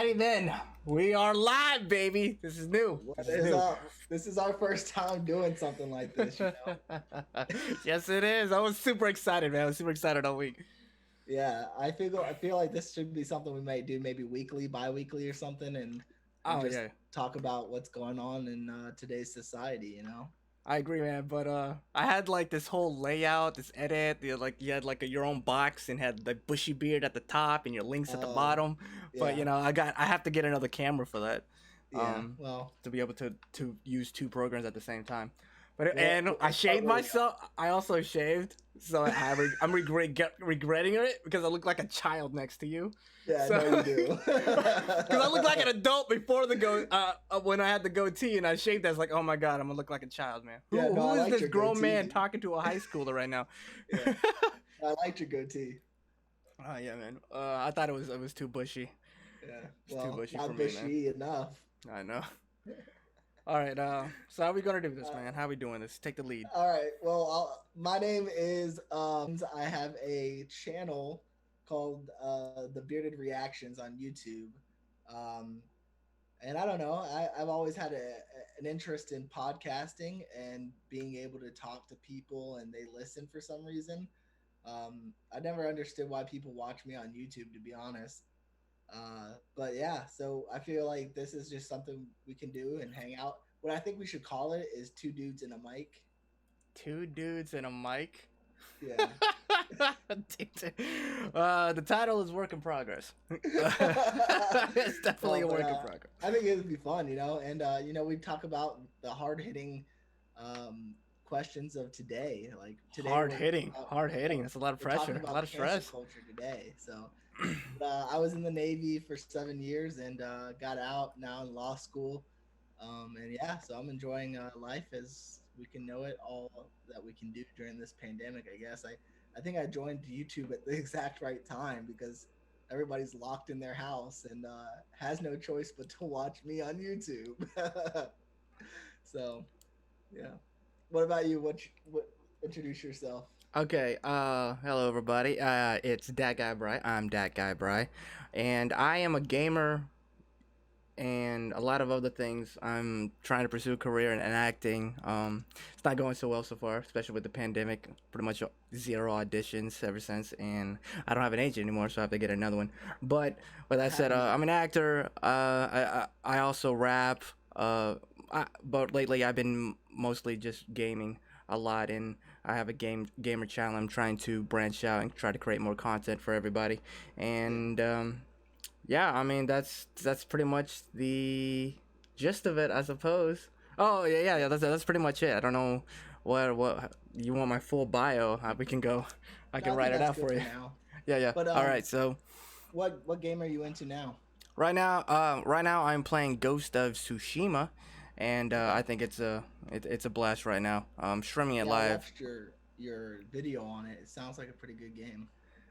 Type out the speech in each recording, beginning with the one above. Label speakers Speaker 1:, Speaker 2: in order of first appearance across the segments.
Speaker 1: Alrighty then, we are live, baby. This is new.
Speaker 2: What
Speaker 1: This is
Speaker 2: is
Speaker 1: new.
Speaker 2: up? This is our first time doing something like this, you know?
Speaker 1: Yes, it is. I was super excited, man. I was super excited all week.
Speaker 2: Yeah, I feel like this should be something we might do maybe weekly, bi-weekly or something, and
Speaker 1: Oh
Speaker 2: just
Speaker 1: yeah,
Speaker 2: talk about what's going on in today's society, you know?
Speaker 1: I agree, man. But I had like this whole layout, this edit. You had like your own box and had the bushy beard at the top and your links at the
Speaker 2: Oh,
Speaker 1: bottom. But
Speaker 2: yeah,
Speaker 1: I have to get another camera for that,
Speaker 2: yeah. Well,
Speaker 1: to be able to use two programs at the same time. But
Speaker 2: we'll
Speaker 1: and I
Speaker 2: we'll start
Speaker 1: shaved
Speaker 2: where we are.
Speaker 1: myself. I also shaved, so I'm regretting it because I look like a child next to you.
Speaker 2: Yeah,
Speaker 1: So,
Speaker 2: no, you do.
Speaker 1: because I looked like an adult before the when I had the goatee and I shaved, I was like, oh my god, I'm gonna look like a child, man.
Speaker 2: Yeah, no,
Speaker 1: Who
Speaker 2: I
Speaker 1: is
Speaker 2: liked
Speaker 1: this
Speaker 2: your
Speaker 1: grown
Speaker 2: goatee,
Speaker 1: man
Speaker 2: dude.
Speaker 1: talking to a high schooler right now?
Speaker 2: Yeah, I liked your goatee.
Speaker 1: Oh yeah, man. I thought it was too bushy.
Speaker 2: Yeah,
Speaker 1: It's too
Speaker 2: well,
Speaker 1: bushy for
Speaker 2: not
Speaker 1: me, man.
Speaker 2: bushy enough.
Speaker 1: I know. All right. So how we gonna do this, man? How we doing this? Take the lead.
Speaker 2: All right. Well, my name is I have a channel called the Bearded Reactions on YouTube. Um, and I don't know. I've always had an interest in podcasting and being able to talk to people and they listen for some reason. I never understood why people watch me on YouTube, to be honest. But yeah, so I feel like this is just something we can do and hang out. What I think we should call it is two dudes and a mic.
Speaker 1: Two dudes and a mic.
Speaker 2: Yeah.
Speaker 1: The title is work in progress. It's definitely a
Speaker 2: Well, but,
Speaker 1: work in progress.
Speaker 2: I think it would be fun, you know, and we talk about the hard hitting um, questions of today. Like today,
Speaker 1: Hard hitting, hard hitting. That's a lot of
Speaker 2: we're talking
Speaker 1: pressure, a
Speaker 2: about
Speaker 1: lot of
Speaker 2: cancel
Speaker 1: stress.
Speaker 2: culture today. So I was in the Navy for 7 years and got out now in law school. And yeah, so I'm enjoying life as we can know it, all that we can do during this pandemic. I guess I think I joined YouTube at the exact right time because everybody's locked in their house and has no choice but to watch me on YouTube. So yeah, what about you? What introduce yourself?
Speaker 1: Okay, hello everybody. It's Dat Guy Bry. I'm Dat Guy Bry, and I am a gamer and a lot of other things. I'm trying to pursue a career in acting. It's not going so well so far, especially with the pandemic. Pretty much zero auditions ever since, and I don't have an agent anymore, so I have to get another one. But with that said, I'm an actor. I also rap. But lately I've been mostly just gaming a lot, and I have a gamer channel. I'm trying to branch out and try to create more content for everybody, and yeah, I mean that's pretty much the gist of it, I suppose. Oh yeah. That's pretty much it. I don't know what you want my full bio. We can go. I
Speaker 2: No,
Speaker 1: can
Speaker 2: I
Speaker 1: write
Speaker 2: think
Speaker 1: it
Speaker 2: that's
Speaker 1: out
Speaker 2: good
Speaker 1: for
Speaker 2: for
Speaker 1: you.
Speaker 2: now.
Speaker 1: Yeah.
Speaker 2: But
Speaker 1: All right. So
Speaker 2: what game are you into now?
Speaker 1: right now I'm playing Ghost of Tsushima, and
Speaker 2: Okay.
Speaker 1: I think it's a blast right now. Streaming it
Speaker 2: Yeah, I
Speaker 1: live.
Speaker 2: watched your video on it. It sounds like a pretty good game.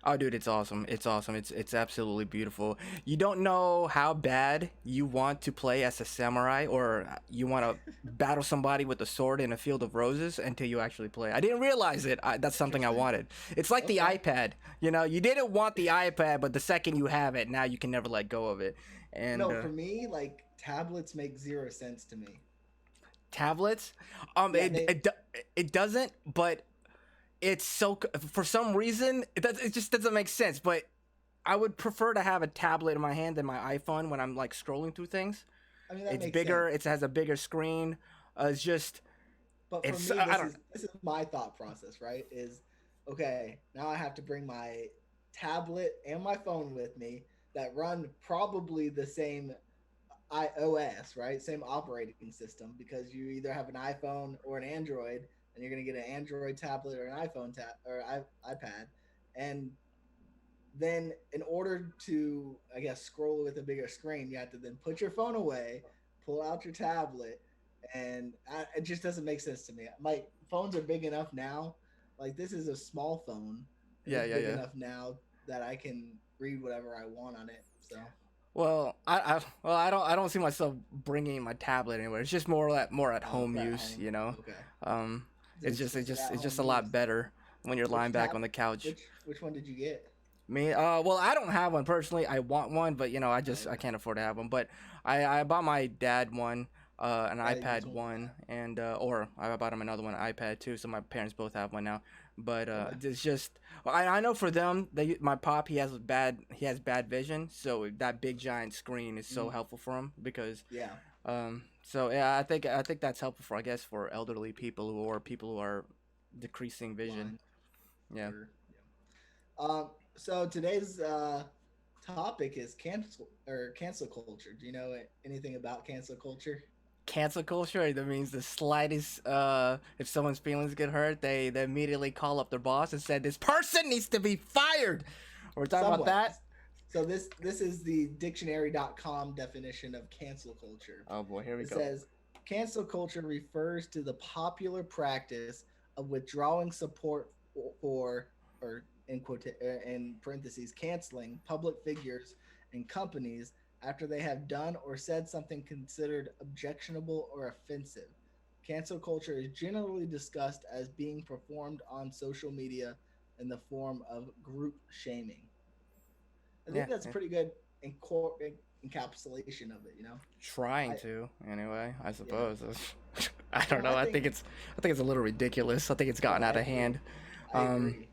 Speaker 1: Oh, dude, it's awesome. It's awesome. It's absolutely beautiful. You don't know how bad you want to play as a samurai, or you want to battle somebody with a sword in a field of roses until you actually play. I didn't realize it. That's something I
Speaker 2: Interesting.
Speaker 1: wanted. It's like the
Speaker 2: Okay.
Speaker 1: iPad. You didn't want the iPad, but the second you have it, now you can never let go of it. And
Speaker 2: No, for me, like tablets make zero sense to me.
Speaker 1: tablets,
Speaker 2: Yeah, they
Speaker 1: it doesn't, but it's for some reason it just doesn't make sense. But I would prefer to have a tablet in my hand than my iPhone when I'm like scrolling through things.
Speaker 2: I mean that
Speaker 1: It's
Speaker 2: makes
Speaker 1: bigger.
Speaker 2: sense.
Speaker 1: It has a bigger screen. It's just
Speaker 2: But for
Speaker 1: it's
Speaker 2: me,
Speaker 1: I don't.
Speaker 2: this is my thought process, right? Is okay, now I have to bring my tablet and my phone with me that run probably the same iOS, right? Same operating system because you either have an iPhone or an Android, and you're going to get an Android tablet or an iPhone iPad, and then in order to, I guess, scroll with a bigger screen, you have to then put your phone away, pull out your tablet, and it just doesn't make sense to me. My phones are big enough now. Like this is a small phone, and it's big
Speaker 1: Yeah.
Speaker 2: enough now that I can read whatever I want on it. So
Speaker 1: Well, I don't see myself bringing my tablet anywhere. It's just more at home
Speaker 2: for at
Speaker 1: use.
Speaker 2: home,
Speaker 1: You know.
Speaker 2: okay.
Speaker 1: Um,
Speaker 2: It's
Speaker 1: it's
Speaker 2: just at
Speaker 1: just
Speaker 2: home
Speaker 1: a lot
Speaker 2: use.
Speaker 1: better when you're lying
Speaker 2: Which
Speaker 1: back
Speaker 2: tab?
Speaker 1: on the couch.
Speaker 2: Which one did you get?
Speaker 1: Me, well, I don't have one personally. I want one, but
Speaker 2: Oh,
Speaker 1: I
Speaker 2: okay.
Speaker 1: can't afford to have one. But I bought my dad one, an
Speaker 2: Yeah, you
Speaker 1: iPad
Speaker 2: told me
Speaker 1: one, and or I bought him another one, an iPad too. So my parents both have one now. But
Speaker 2: that. Okay.
Speaker 1: it's just, I know for them, my pop, he has bad vision, so that big giant screen is so
Speaker 2: Mm,
Speaker 1: helpful for him because
Speaker 2: yeah,
Speaker 1: so yeah, I think that's helpful for, I guess, for elderly people or people who are decreasing vision.
Speaker 2: blind.
Speaker 1: Yeah.
Speaker 2: Sure. So today's topic is cancel culture. Do you know anything about cancel culture?
Speaker 1: Cancel culture, that means the slightest if someone's feelings get hurt, they immediately call up their boss and said this person needs to be fired. We're talking about
Speaker 2: Somewhat.
Speaker 1: that.
Speaker 2: So this is the dictionary.com definition of cancel culture.
Speaker 1: Oh boy, here we
Speaker 2: It
Speaker 1: go.
Speaker 2: says cancel culture refers to the popular practice of withdrawing support for or in parentheses canceling public figures and companies after they have done or said something considered objectionable or offensive. Cancel culture is generally discussed as being performed on social media in the form of group shaming. I
Speaker 1: Yeah,
Speaker 2: think that's a
Speaker 1: yeah.
Speaker 2: pretty good encapsulation of it.
Speaker 1: Trying
Speaker 2: I
Speaker 1: to anyway, I
Speaker 2: Yeah.
Speaker 1: suppose. I don't
Speaker 2: No,
Speaker 1: know. I think it's a little ridiculous. I think it's gotten
Speaker 2: I
Speaker 1: out of
Speaker 2: agree.
Speaker 1: hand.
Speaker 2: I
Speaker 1: Um,
Speaker 2: agree.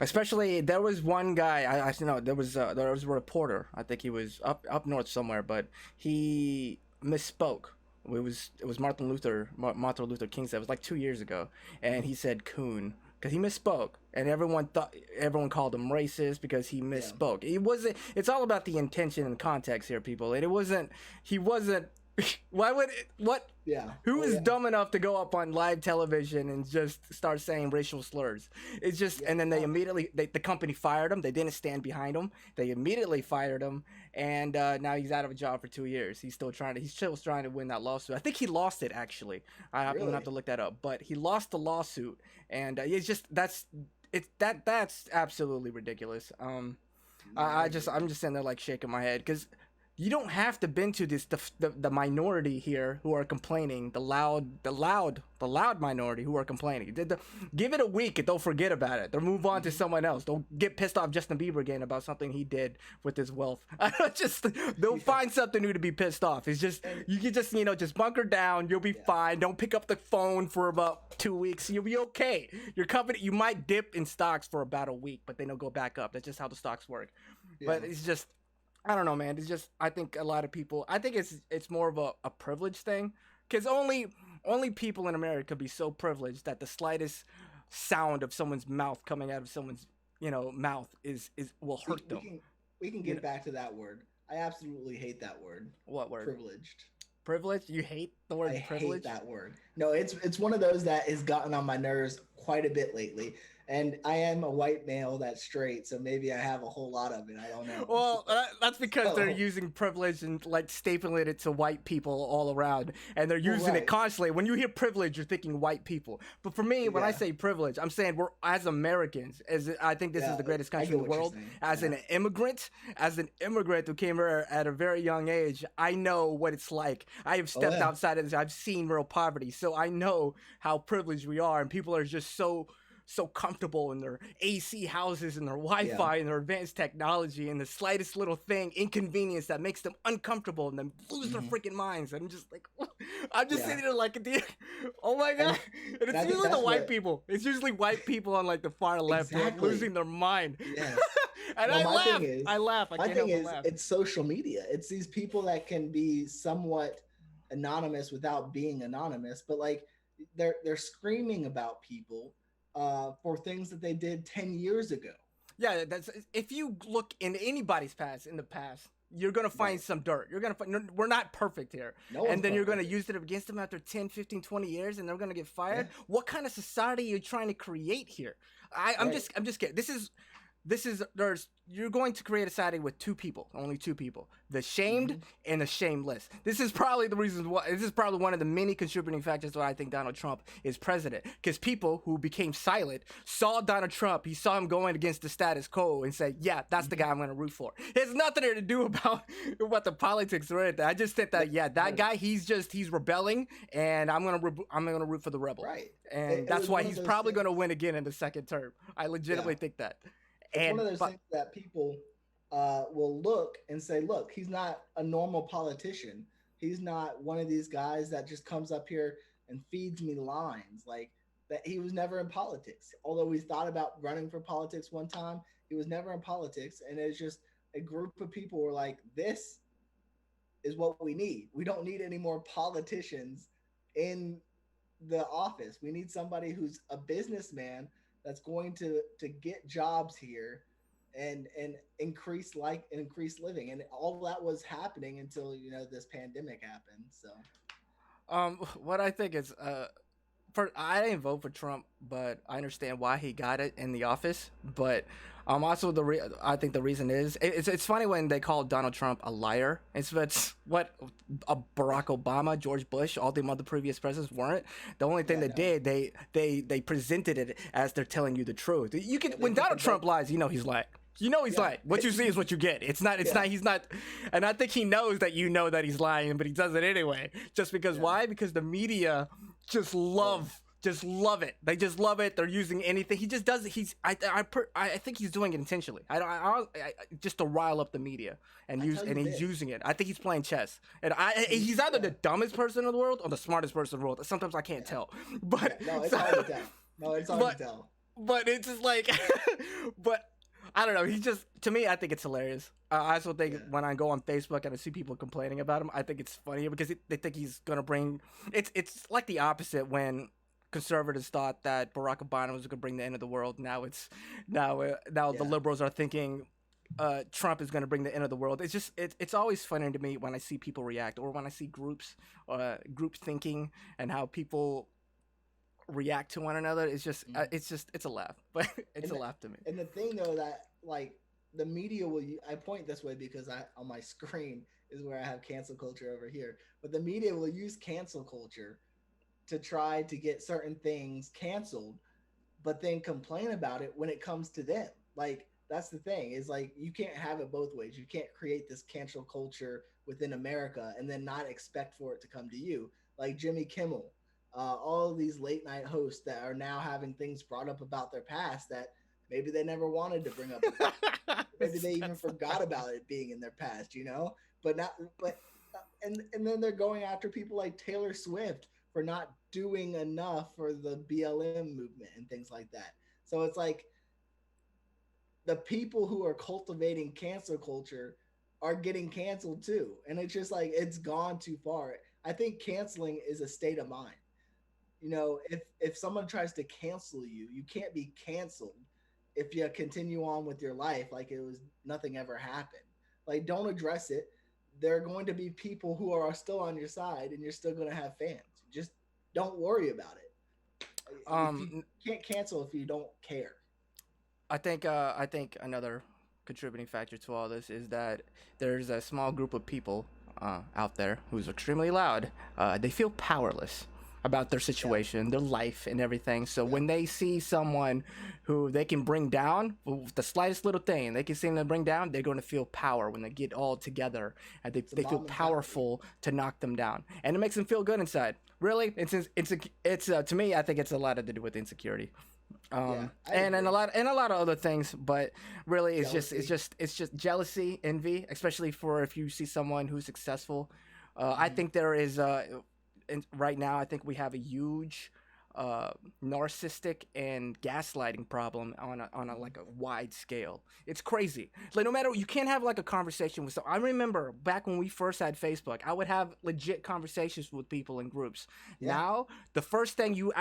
Speaker 1: Especially there was one guy I know there was a reporter. I think he was up north somewhere, but he misspoke. It was Martin Luther King said it was like 2 years ago, and he said coon because he misspoke, and everyone called him racist because he
Speaker 2: Yeah.
Speaker 1: misspoke. It wasn't. It's all about the intention and context here, people. And it wasn't. He wasn't. Why would what?
Speaker 2: Yeah.
Speaker 1: Who
Speaker 2: Oh
Speaker 1: is
Speaker 2: yeah.
Speaker 1: dumb enough to go up on live television and just start saying racial slurs? It's just,
Speaker 2: Yeah.
Speaker 1: and then
Speaker 2: No.
Speaker 1: the company fired him. They didn't stand behind him. They immediately fired him, and now he's out of a job for 2 years. He's still trying to win that lawsuit. I think he lost it actually. I'm gonna have to
Speaker 2: Really.
Speaker 1: look that up, but he lost the lawsuit, and it's just that's absolutely ridiculous.
Speaker 2: No, I
Speaker 1: I'm
Speaker 2: agree.
Speaker 1: just sitting there like shaking my head because you don't have to bend to this the minority here who are complaining, the loud minority who are complaining. Give it a week and they'll forget about it. They'll move on to
Speaker 2: Hmm.
Speaker 1: someone else. They'll get pissed off Justin Bieber again about something he did with his wealth. Just they'll
Speaker 2: Yeah.
Speaker 1: find something new to be pissed off. It's just
Speaker 2: And
Speaker 1: you can just just bunker down. You'll be
Speaker 2: yeah.
Speaker 1: fine. Don't pick up the phone for about 2 weeks. You'll be okay. Your company, you might dip in stocks for about a week, but then they'll go back up. That's just how the stocks work.
Speaker 2: Yeah.
Speaker 1: But it's just I don't know, man. It's just I think a lot of people. I think it's more of a privilege thing, because only people in America be so privileged that the slightest sound of someone's mouth coming out of someone's mouth is will
Speaker 2: We
Speaker 1: hurt
Speaker 2: we
Speaker 1: them.
Speaker 2: can we can
Speaker 1: You know
Speaker 2: get back to that word. I absolutely hate that word.
Speaker 1: what word?
Speaker 2: Privileged.
Speaker 1: Privilege? You hate the
Speaker 2: I
Speaker 1: word
Speaker 2: hate
Speaker 1: privilege?
Speaker 2: that word. No, it's one of those that has gotten on my nerves quite a bit lately. And I am a white male that's straight, so maybe I have a whole lot of it. I don't know.
Speaker 1: Well, that's because they're
Speaker 2: So,
Speaker 1: using privilege and like stapling it to white people all around, and they're
Speaker 2: well,
Speaker 1: using it
Speaker 2: right.
Speaker 1: constantly. When you hear privilege, you're thinking white people. But for me, when I
Speaker 2: Yeah.
Speaker 1: say privilege, I'm saying we're as Americans. As I think this is
Speaker 2: Yeah.
Speaker 1: the greatest
Speaker 2: I
Speaker 1: country
Speaker 2: get
Speaker 1: in the
Speaker 2: what you're
Speaker 1: world.
Speaker 2: saying.
Speaker 1: As
Speaker 2: Yeah.
Speaker 1: an immigrant who came here at a very young age, I know what it's like. I have
Speaker 2: Oh
Speaker 1: stepped
Speaker 2: yeah.
Speaker 1: outside of this. I've seen real poverty, so I know how privileged we are, and people are just so comfortable in their AC houses and their
Speaker 2: Yeah.
Speaker 1: Wi-Fi and their advanced technology, and the slightest little thing, inconvenience that makes them uncomfortable and then lose their
Speaker 2: Hmm.
Speaker 1: freaking minds. I'm just like, I'm just
Speaker 2: Yeah.
Speaker 1: sitting there like, oh my god!
Speaker 2: And
Speaker 1: And
Speaker 2: and
Speaker 1: it's
Speaker 2: I think
Speaker 1: usually the
Speaker 2: that's
Speaker 1: white
Speaker 2: what
Speaker 1: people. It's usually white people on like the far left who are
Speaker 2: exactly.
Speaker 1: losing their mind.
Speaker 2: Yes.
Speaker 1: And
Speaker 2: Well,
Speaker 1: I laugh. I laugh. I
Speaker 2: my
Speaker 1: can't
Speaker 2: thing
Speaker 1: help but
Speaker 2: is,
Speaker 1: laugh.
Speaker 2: it's social media. It's these people that can be somewhat anonymous without being anonymous, but like they're screaming about people for things that they did 10 years ago.
Speaker 1: Yeah, that's if you look in anybody's past in the past, you're gonna find
Speaker 2: Right.
Speaker 1: some dirt. You're gonna find no, we're not perfect here,
Speaker 2: No
Speaker 1: and
Speaker 2: one's
Speaker 1: then you're gonna
Speaker 2: perfect.
Speaker 1: use it against them after 10, 15, 20 years, and they're gonna get fired.
Speaker 2: Yeah.
Speaker 1: What kind of society are you trying to create here?
Speaker 2: Right.
Speaker 1: I'm just kidding. This is there's you're going to create a society with two people, only two people, the shamed
Speaker 2: Hmm.
Speaker 1: and the shameless. This is probably the reason why. This is probably one of the many contributing factors why I think Donald Trump is president, because people who became silent saw Donald Trump, he saw him going against the status quo and said, yeah, that's the
Speaker 2: Hmm.
Speaker 1: guy I'm going to root for. It has nothing to do about what the politics or anything. I just think that, yeah, that
Speaker 2: No.
Speaker 1: guy, he's rebelling, and I'm gonna root for the rebel,
Speaker 2: Right.
Speaker 1: and
Speaker 2: It
Speaker 1: that's
Speaker 2: was
Speaker 1: why
Speaker 2: one of
Speaker 1: he's
Speaker 2: those
Speaker 1: probably going to
Speaker 2: things.
Speaker 1: win again in the second term. I
Speaker 2: Yeah.
Speaker 1: legitimately think that.
Speaker 2: it's one
Speaker 1: And
Speaker 2: of those
Speaker 1: but
Speaker 2: things that people will look and say, look, he's not a normal politician. He's not one of these guys that just comes up here and feeds me lines. Like that, he was never in politics. Although we thought about running for politics one time, he was never in politics. And it's just a group of people were like, this is what we need. We don't need any more politicians in the office. We need somebody who's a businessman that's going to get jobs here and increase living. And all that was happening until this pandemic happened. So
Speaker 1: what I think is I didn't vote for Trump, but I understand why he got it in the office. But also I think the reason is it's funny when they call Donald Trump a liar. It's what Barack Obama, George Bush, all the other previous presidents weren't. The only thing
Speaker 2: yeah,
Speaker 1: they
Speaker 2: no,
Speaker 1: did, they presented it as they're telling you the truth. You can
Speaker 2: yeah, they
Speaker 1: when
Speaker 2: put the
Speaker 1: Donald
Speaker 2: gold.
Speaker 1: Trump lies, you know he's lying. You know he's
Speaker 2: Yeah,
Speaker 1: lying. What you see is what you get. It's not. It's
Speaker 2: yeah,
Speaker 1: not. He's not. And I think he knows that you know that he's lying, but he does it anyway. Just because
Speaker 2: yeah.
Speaker 1: why? Because the media
Speaker 2: Oh,
Speaker 1: just love it. They just love it. They're using anything. He just does it. I think he's doing it intentionally. Just to rile up the media
Speaker 2: I tell you
Speaker 1: he's
Speaker 2: this.
Speaker 1: using it. I think he's playing chess. And
Speaker 2: He,
Speaker 1: he's either the
Speaker 2: yeah,
Speaker 1: dumbest person in the world or the smartest person in the world. Sometimes I can't
Speaker 2: yeah,
Speaker 1: tell.
Speaker 2: yeah.
Speaker 1: But
Speaker 2: No, it's
Speaker 1: so,
Speaker 2: hard to tell. No, it's hard to
Speaker 1: but
Speaker 2: tell.
Speaker 1: but it's just like but I don't know. He just to me, I think it's hilarious. I also think
Speaker 2: Yeah,
Speaker 1: when I go on Facebook and I see people complaining about him, I think it's funnier because they think he's gonna bring. It's like the opposite when conservatives thought that Barack Obama was gonna bring the end of the world. Now the
Speaker 2: yeah.
Speaker 1: liberals are thinking Trump is going to bring the end of the world. It's always funny to me when I see people react or when I see group thinking and how people react to one another.
Speaker 2: Mhm.
Speaker 1: It's a laugh, but it's
Speaker 2: And
Speaker 1: a
Speaker 2: the,
Speaker 1: laugh to me.
Speaker 2: and the thing though that like the media will I point this way because I on my screen is where I have cancel culture over here. But the media will use cancel culture to try to get certain things canceled, but then complain about it when it comes to them. Like that's the thing is like you can't have it both ways. You can't create this cancel culture within America and then not expect for it to come to you. Like Jimmy Kimmel, all of these late night hosts that are now having things brought up about their past that maybe they never wanted to bring up in the past. Maybe they even
Speaker 1: That's-
Speaker 2: forgot about it being in their past, But not, but and then they're going after people like Taylor Swift for not doing enough for the BLM movement and things like that. So it's like the people who are cultivating cancel culture are getting canceled too. And it's just like it's gone too far. I think canceling is a state of mind. If someone tries to cancel you, you can't be canceled if you continue on with your life like it was nothing ever happened. Like don't address it. There are going to be people who are still on your side and you're still going to have fans. Just don't worry about it. If you
Speaker 1: um,
Speaker 2: can't cancel if you don't care.
Speaker 1: I think another contributing factor to all this is that there's a small group of people out there who's extremely loud. They feel powerless about their
Speaker 2: Yeah.
Speaker 1: situation, their life, and everything. So
Speaker 2: Yeah.
Speaker 1: when they see someone who they can bring down with the slightest little thing, they can see them bring down, they're going to feel power when they get all together and
Speaker 2: It's a
Speaker 1: they feel
Speaker 2: mob mentality.
Speaker 1: powerful to knock them down. And it makes them feel good inside. Really, it's to me, I think it's a lot to do with insecurity
Speaker 2: Yeah, I
Speaker 1: and
Speaker 2: agree.
Speaker 1: a lot of other things, but really
Speaker 2: Jealousy.
Speaker 1: it's just jealousy, envy, especially for if you see someone who's successful. I
Speaker 2: Hmm.
Speaker 1: think there is right now I think we have a huge uh, narcissistic and gaslighting problem on a
Speaker 2: Hmm.
Speaker 1: like a wide scale. It's crazy. Like no matter you can't have like a conversation with. So I remember back when we first had Facebook, I would have legit conversations with people in groups.
Speaker 2: Yeah.
Speaker 1: Now the first thing you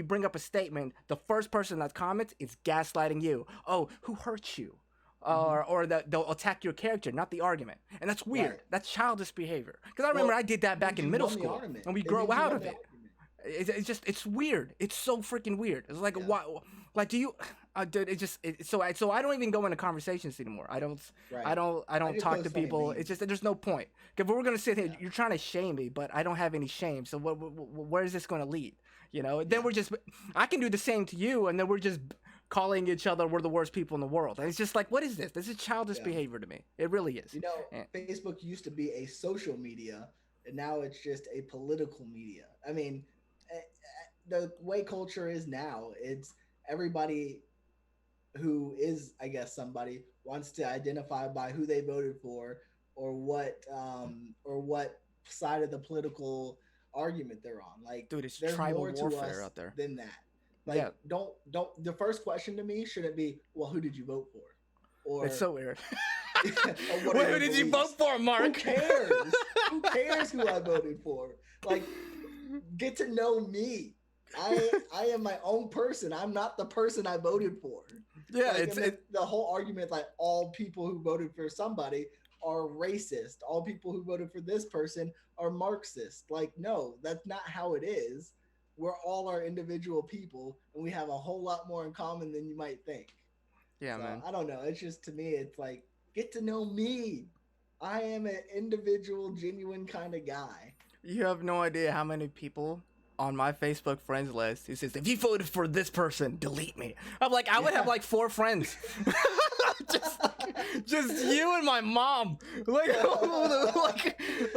Speaker 1: bring up a statement, the first person that comments is gaslighting you. Oh, who hurt you?
Speaker 2: Hmm.
Speaker 1: Or that they'll attack your character, not the argument, and that's weird.
Speaker 2: Right.
Speaker 1: That's childish behavior. Because I remember
Speaker 2: Well,
Speaker 1: I did that
Speaker 2: it
Speaker 1: back
Speaker 2: means
Speaker 1: in
Speaker 2: you
Speaker 1: middle
Speaker 2: won the
Speaker 1: school,
Speaker 2: argument.
Speaker 1: and we
Speaker 2: It
Speaker 1: grow
Speaker 2: means you
Speaker 1: out
Speaker 2: won
Speaker 1: of
Speaker 2: the
Speaker 1: it.
Speaker 2: argument.
Speaker 1: It's weird. It's so freaking weird. It's like
Speaker 2: Yeah.
Speaker 1: why, like do you, dude? So I don't even go into conversations anymore.
Speaker 2: Right.
Speaker 1: I
Speaker 2: I
Speaker 1: don't
Speaker 2: just
Speaker 1: talk to
Speaker 2: post funny
Speaker 1: people. It's
Speaker 2: memes.
Speaker 1: just there's no point. If we're gonna sit here,
Speaker 2: Yeah.
Speaker 1: you're trying to shame me, but I don't have any shame. So where is this gonna lead? You know? Then
Speaker 2: Yeah.
Speaker 1: we're just I can do the same to you, and then we're just calling each other we're the worst people in the world. And it's just like what is this? This is childish
Speaker 2: Yeah.
Speaker 1: behavior to me. It really is. And,
Speaker 2: Facebook used to be a social media, and now it's just a political media. I mean, the way culture is now, it's everybody who is, I guess, somebody wants to identify by who they voted for or what side of the political argument they're on. Like,
Speaker 1: Dude, it's
Speaker 2: there's
Speaker 1: tribal
Speaker 2: more to
Speaker 1: warfare
Speaker 2: us
Speaker 1: out there.
Speaker 2: than that.
Speaker 1: Yeah,
Speaker 2: Like, don't the first question to me shouldn't be, well, who did you vote for,
Speaker 1: it's
Speaker 2: or
Speaker 1: so weird.
Speaker 2: or what are
Speaker 1: Wait,
Speaker 2: your
Speaker 1: who did you
Speaker 2: beliefs?
Speaker 1: vote for,
Speaker 2: Who
Speaker 1: Mark?
Speaker 2: cares? Who cares who I voted for? Like, get to know me. I am my own person. I'm not the person I voted for.
Speaker 1: Yeah,
Speaker 2: Like,
Speaker 1: it's
Speaker 2: and then the whole argument, like, all people who voted for somebody are racist. All people who voted for this person are Marxist. Like, no, that's not how it is. We're all our individual people, and we have a whole lot more in common than you might think.
Speaker 1: yeah,
Speaker 2: So
Speaker 1: man.
Speaker 2: I don't know. It's just, to me, it's like, get to know me. I am an individual, genuine kind of guy.
Speaker 1: You have no idea how many people on my Facebook friends list who says, if you voted for this person, delete me. I'm like, I would have
Speaker 2: Yeah.
Speaker 1: like 4 friends. just you and my mom. Like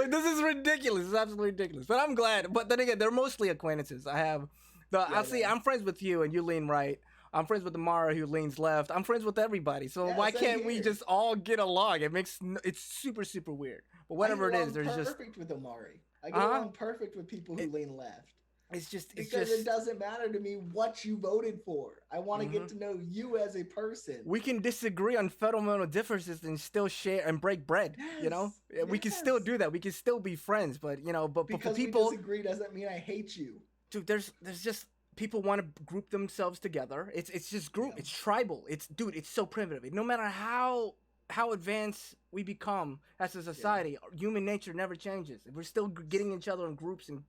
Speaker 1: this is ridiculous. It's absolutely ridiculous. But I'm glad. But then again, they're mostly acquaintances. I have
Speaker 2: Yeah,
Speaker 1: I'll see,
Speaker 2: no.
Speaker 1: I'm friends with you and you lean right. I'm friends with Amara who leans left. I'm friends with everybody. So
Speaker 2: Yeah,
Speaker 1: why
Speaker 2: same
Speaker 1: can't we
Speaker 2: here.
Speaker 1: just all get along? It's super, super weird. But
Speaker 2: I get
Speaker 1: whatever it is,
Speaker 2: along
Speaker 1: there's just,
Speaker 2: perfect with Amari. I get
Speaker 1: uh-huh.
Speaker 2: along perfect with people who
Speaker 1: It,
Speaker 2: lean left
Speaker 1: it's
Speaker 2: because it
Speaker 1: just,
Speaker 2: doesn't matter to me what you voted for. I want to
Speaker 1: mm-hmm.
Speaker 2: get to know you as a person.
Speaker 1: We can disagree on fundamental differences and still share and break bread. You know,
Speaker 2: Yes,
Speaker 1: we can still
Speaker 2: yes.
Speaker 1: do that. We can still be friends. But but for
Speaker 2: Because we
Speaker 1: people,
Speaker 2: disagree doesn't mean I hate you.
Speaker 1: dude, there's just people want to group themselves together. It's just group.
Speaker 2: Yeah.
Speaker 1: It's tribal. It's dude. It's so primitive. No matter how advanced we become as a
Speaker 2: Yeah.
Speaker 1: society, human nature never changes. We're still getting each other in groups and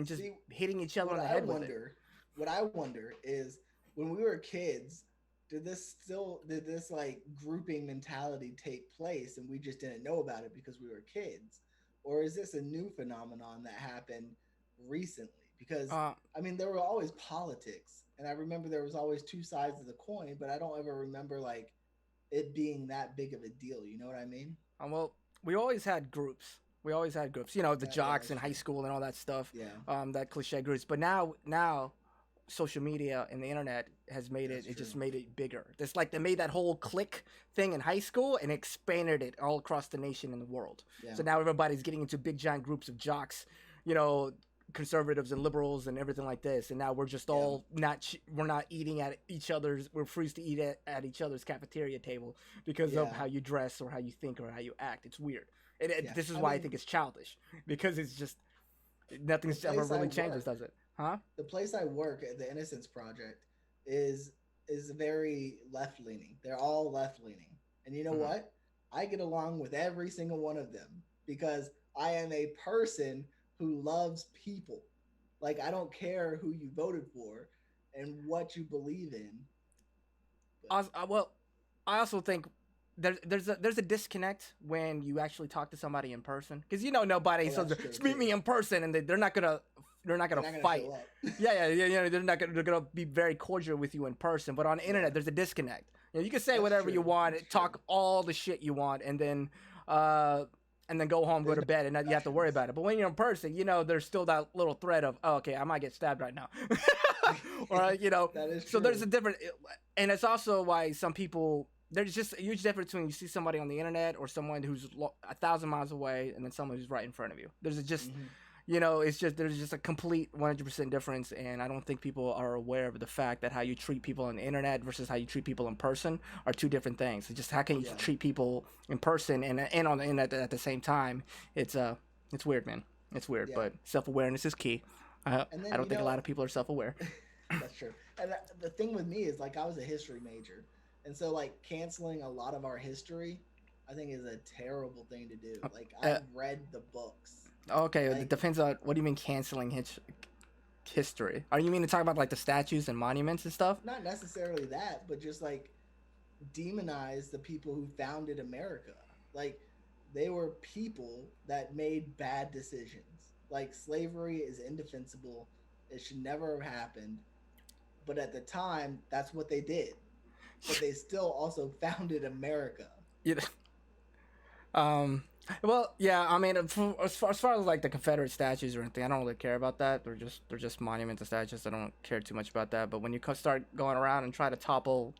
Speaker 1: just
Speaker 2: See,
Speaker 1: hitting each other
Speaker 2: what
Speaker 1: on the
Speaker 2: I
Speaker 1: head with it.
Speaker 2: wonder, what I wonder is, when we were kids, did this like grouping mentality take place and we just didn't know about it because we were kids? Or is this a new phenomenon that happened recently? Because
Speaker 1: Uh,
Speaker 2: I mean, there were always politics, and I remember there was always two sides of the coin, but I don't ever remember like it being that big of a deal. You know what I mean?
Speaker 1: Well, we always had groups. We always had groups. The
Speaker 2: Yeah,
Speaker 1: jocks
Speaker 2: that's
Speaker 1: in high
Speaker 2: true.
Speaker 1: school and all that stuff.
Speaker 2: Yeah,
Speaker 1: That cliche groups. But now, social media and the internet has made it.
Speaker 2: that's
Speaker 1: It
Speaker 2: true.
Speaker 1: just made it bigger. It's like they made that whole clique thing in high school and expanded it all across the nation and the world.
Speaker 2: Yeah,
Speaker 1: So now everybody's getting into big giant groups of jocks. You know, conservatives and liberals and everything like this, and now we're just
Speaker 2: yeah,
Speaker 1: all we're not eating at each other's, we're free to eat at each other's cafeteria table because of
Speaker 2: yeah,
Speaker 1: how you dress or how you think or how you act. It's weird.
Speaker 2: yeah.
Speaker 1: This is
Speaker 2: I
Speaker 1: why I
Speaker 2: mean,
Speaker 1: think it's childish, because it's just
Speaker 2: the
Speaker 1: nothing's ever
Speaker 2: place I
Speaker 1: really changes,
Speaker 2: work,
Speaker 1: does it? Huh?
Speaker 2: the place I work at the Innocence Project is very left leaning. They're all left leaning, and you know
Speaker 1: Mm-hmm.
Speaker 2: what? I get along with every single one of them because I am a person who loves people. Like, I don't care who you voted for and what you believe in, but
Speaker 1: Well, I also think there's a disconnect when you actually talk to somebody in person, because nobody
Speaker 2: oh,
Speaker 1: says
Speaker 2: that's true
Speaker 1: just meet
Speaker 2: too.
Speaker 1: me in person and they're not gonna
Speaker 2: They're not gonna
Speaker 1: fight.
Speaker 2: show up.
Speaker 1: Yeah. They're gonna be very cordial with you in person, but on the
Speaker 2: Yeah,
Speaker 1: internet there's a disconnect. You can say
Speaker 2: that's
Speaker 1: whatever you
Speaker 2: true.
Speaker 1: want,
Speaker 2: That's true.
Speaker 1: talk all the shit you want, uh and then go home, go
Speaker 2: There's
Speaker 1: to
Speaker 2: no
Speaker 1: bed, and not, you have to worry
Speaker 2: questions.
Speaker 1: about it. But when you're in person, there's still that little threat of, oh, okay, I might get stabbed right now, or
Speaker 2: That is
Speaker 1: so there's
Speaker 2: true.
Speaker 1: a different, and it's also why some people, there's just a huge difference between you see somebody on the internet or someone who's 1,000 miles away, and then someone who's right in front of you. There's just,
Speaker 2: Hmm.
Speaker 1: it's just, there's just a complete 100% difference, and I don't think people are aware of the fact that how you treat people on the internet versus how you treat people in person are two different things. It's just, how can you
Speaker 2: Yeah,
Speaker 1: treat people in person and on the internet at the same time? It's weird, man. It's weird,
Speaker 2: yeah.
Speaker 1: but self-awareness is key.
Speaker 2: And
Speaker 1: I
Speaker 2: then,
Speaker 1: don't think a lot of people are self-aware.
Speaker 2: that's true. And the thing with me is, like, I was a history major, and so like canceling a lot of our history, I think, is a terrible thing to do. Like,
Speaker 1: Uh,
Speaker 2: I've read the books.
Speaker 1: okay, it
Speaker 2: Like,
Speaker 1: depends on what do you mean canceling history? Are you mean to talk about like the statues and monuments and stuff?
Speaker 2: not necessarily that, but just like demonize the people who founded America. Like, they were people that made bad decisions. Like, slavery is indefensible. It should never have happened. But at the time, that's what they did. But they still also founded America.
Speaker 1: You Um, well, yeah. I mean, as far as like the Confederate statues or anything, I don't really care about that. They're just monuments and statues. I don't care too much about that. But when you start going around and try to topple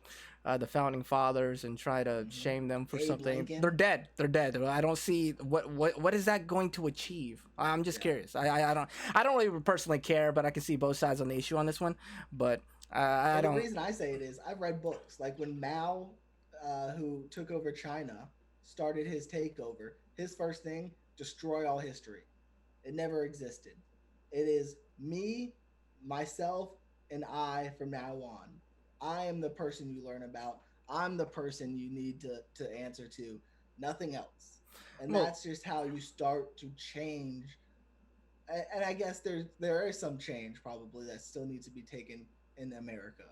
Speaker 1: the founding fathers and try to
Speaker 2: Hmm.
Speaker 1: shame them for
Speaker 2: Abe
Speaker 1: something. They're
Speaker 2: Lincoln.
Speaker 1: dead. They're dead. I don't see what is that going to achieve. I'm just
Speaker 2: Yeah.
Speaker 1: curious. I don't really personally care, but I can see both sides on the issue on this one. But I
Speaker 2: Well, the
Speaker 1: don't.
Speaker 2: reason I say it is I've read books like when Mao, who took over China, started his takeover. His first thing: destroy all history. It never existed. It is me, myself, and I from now on. I am the person you learn about. I'm the person you need to answer to. Nothing else. And
Speaker 1: Well,
Speaker 2: that's just how you start to change. And I guess there is some change probably that still needs to be taken in America,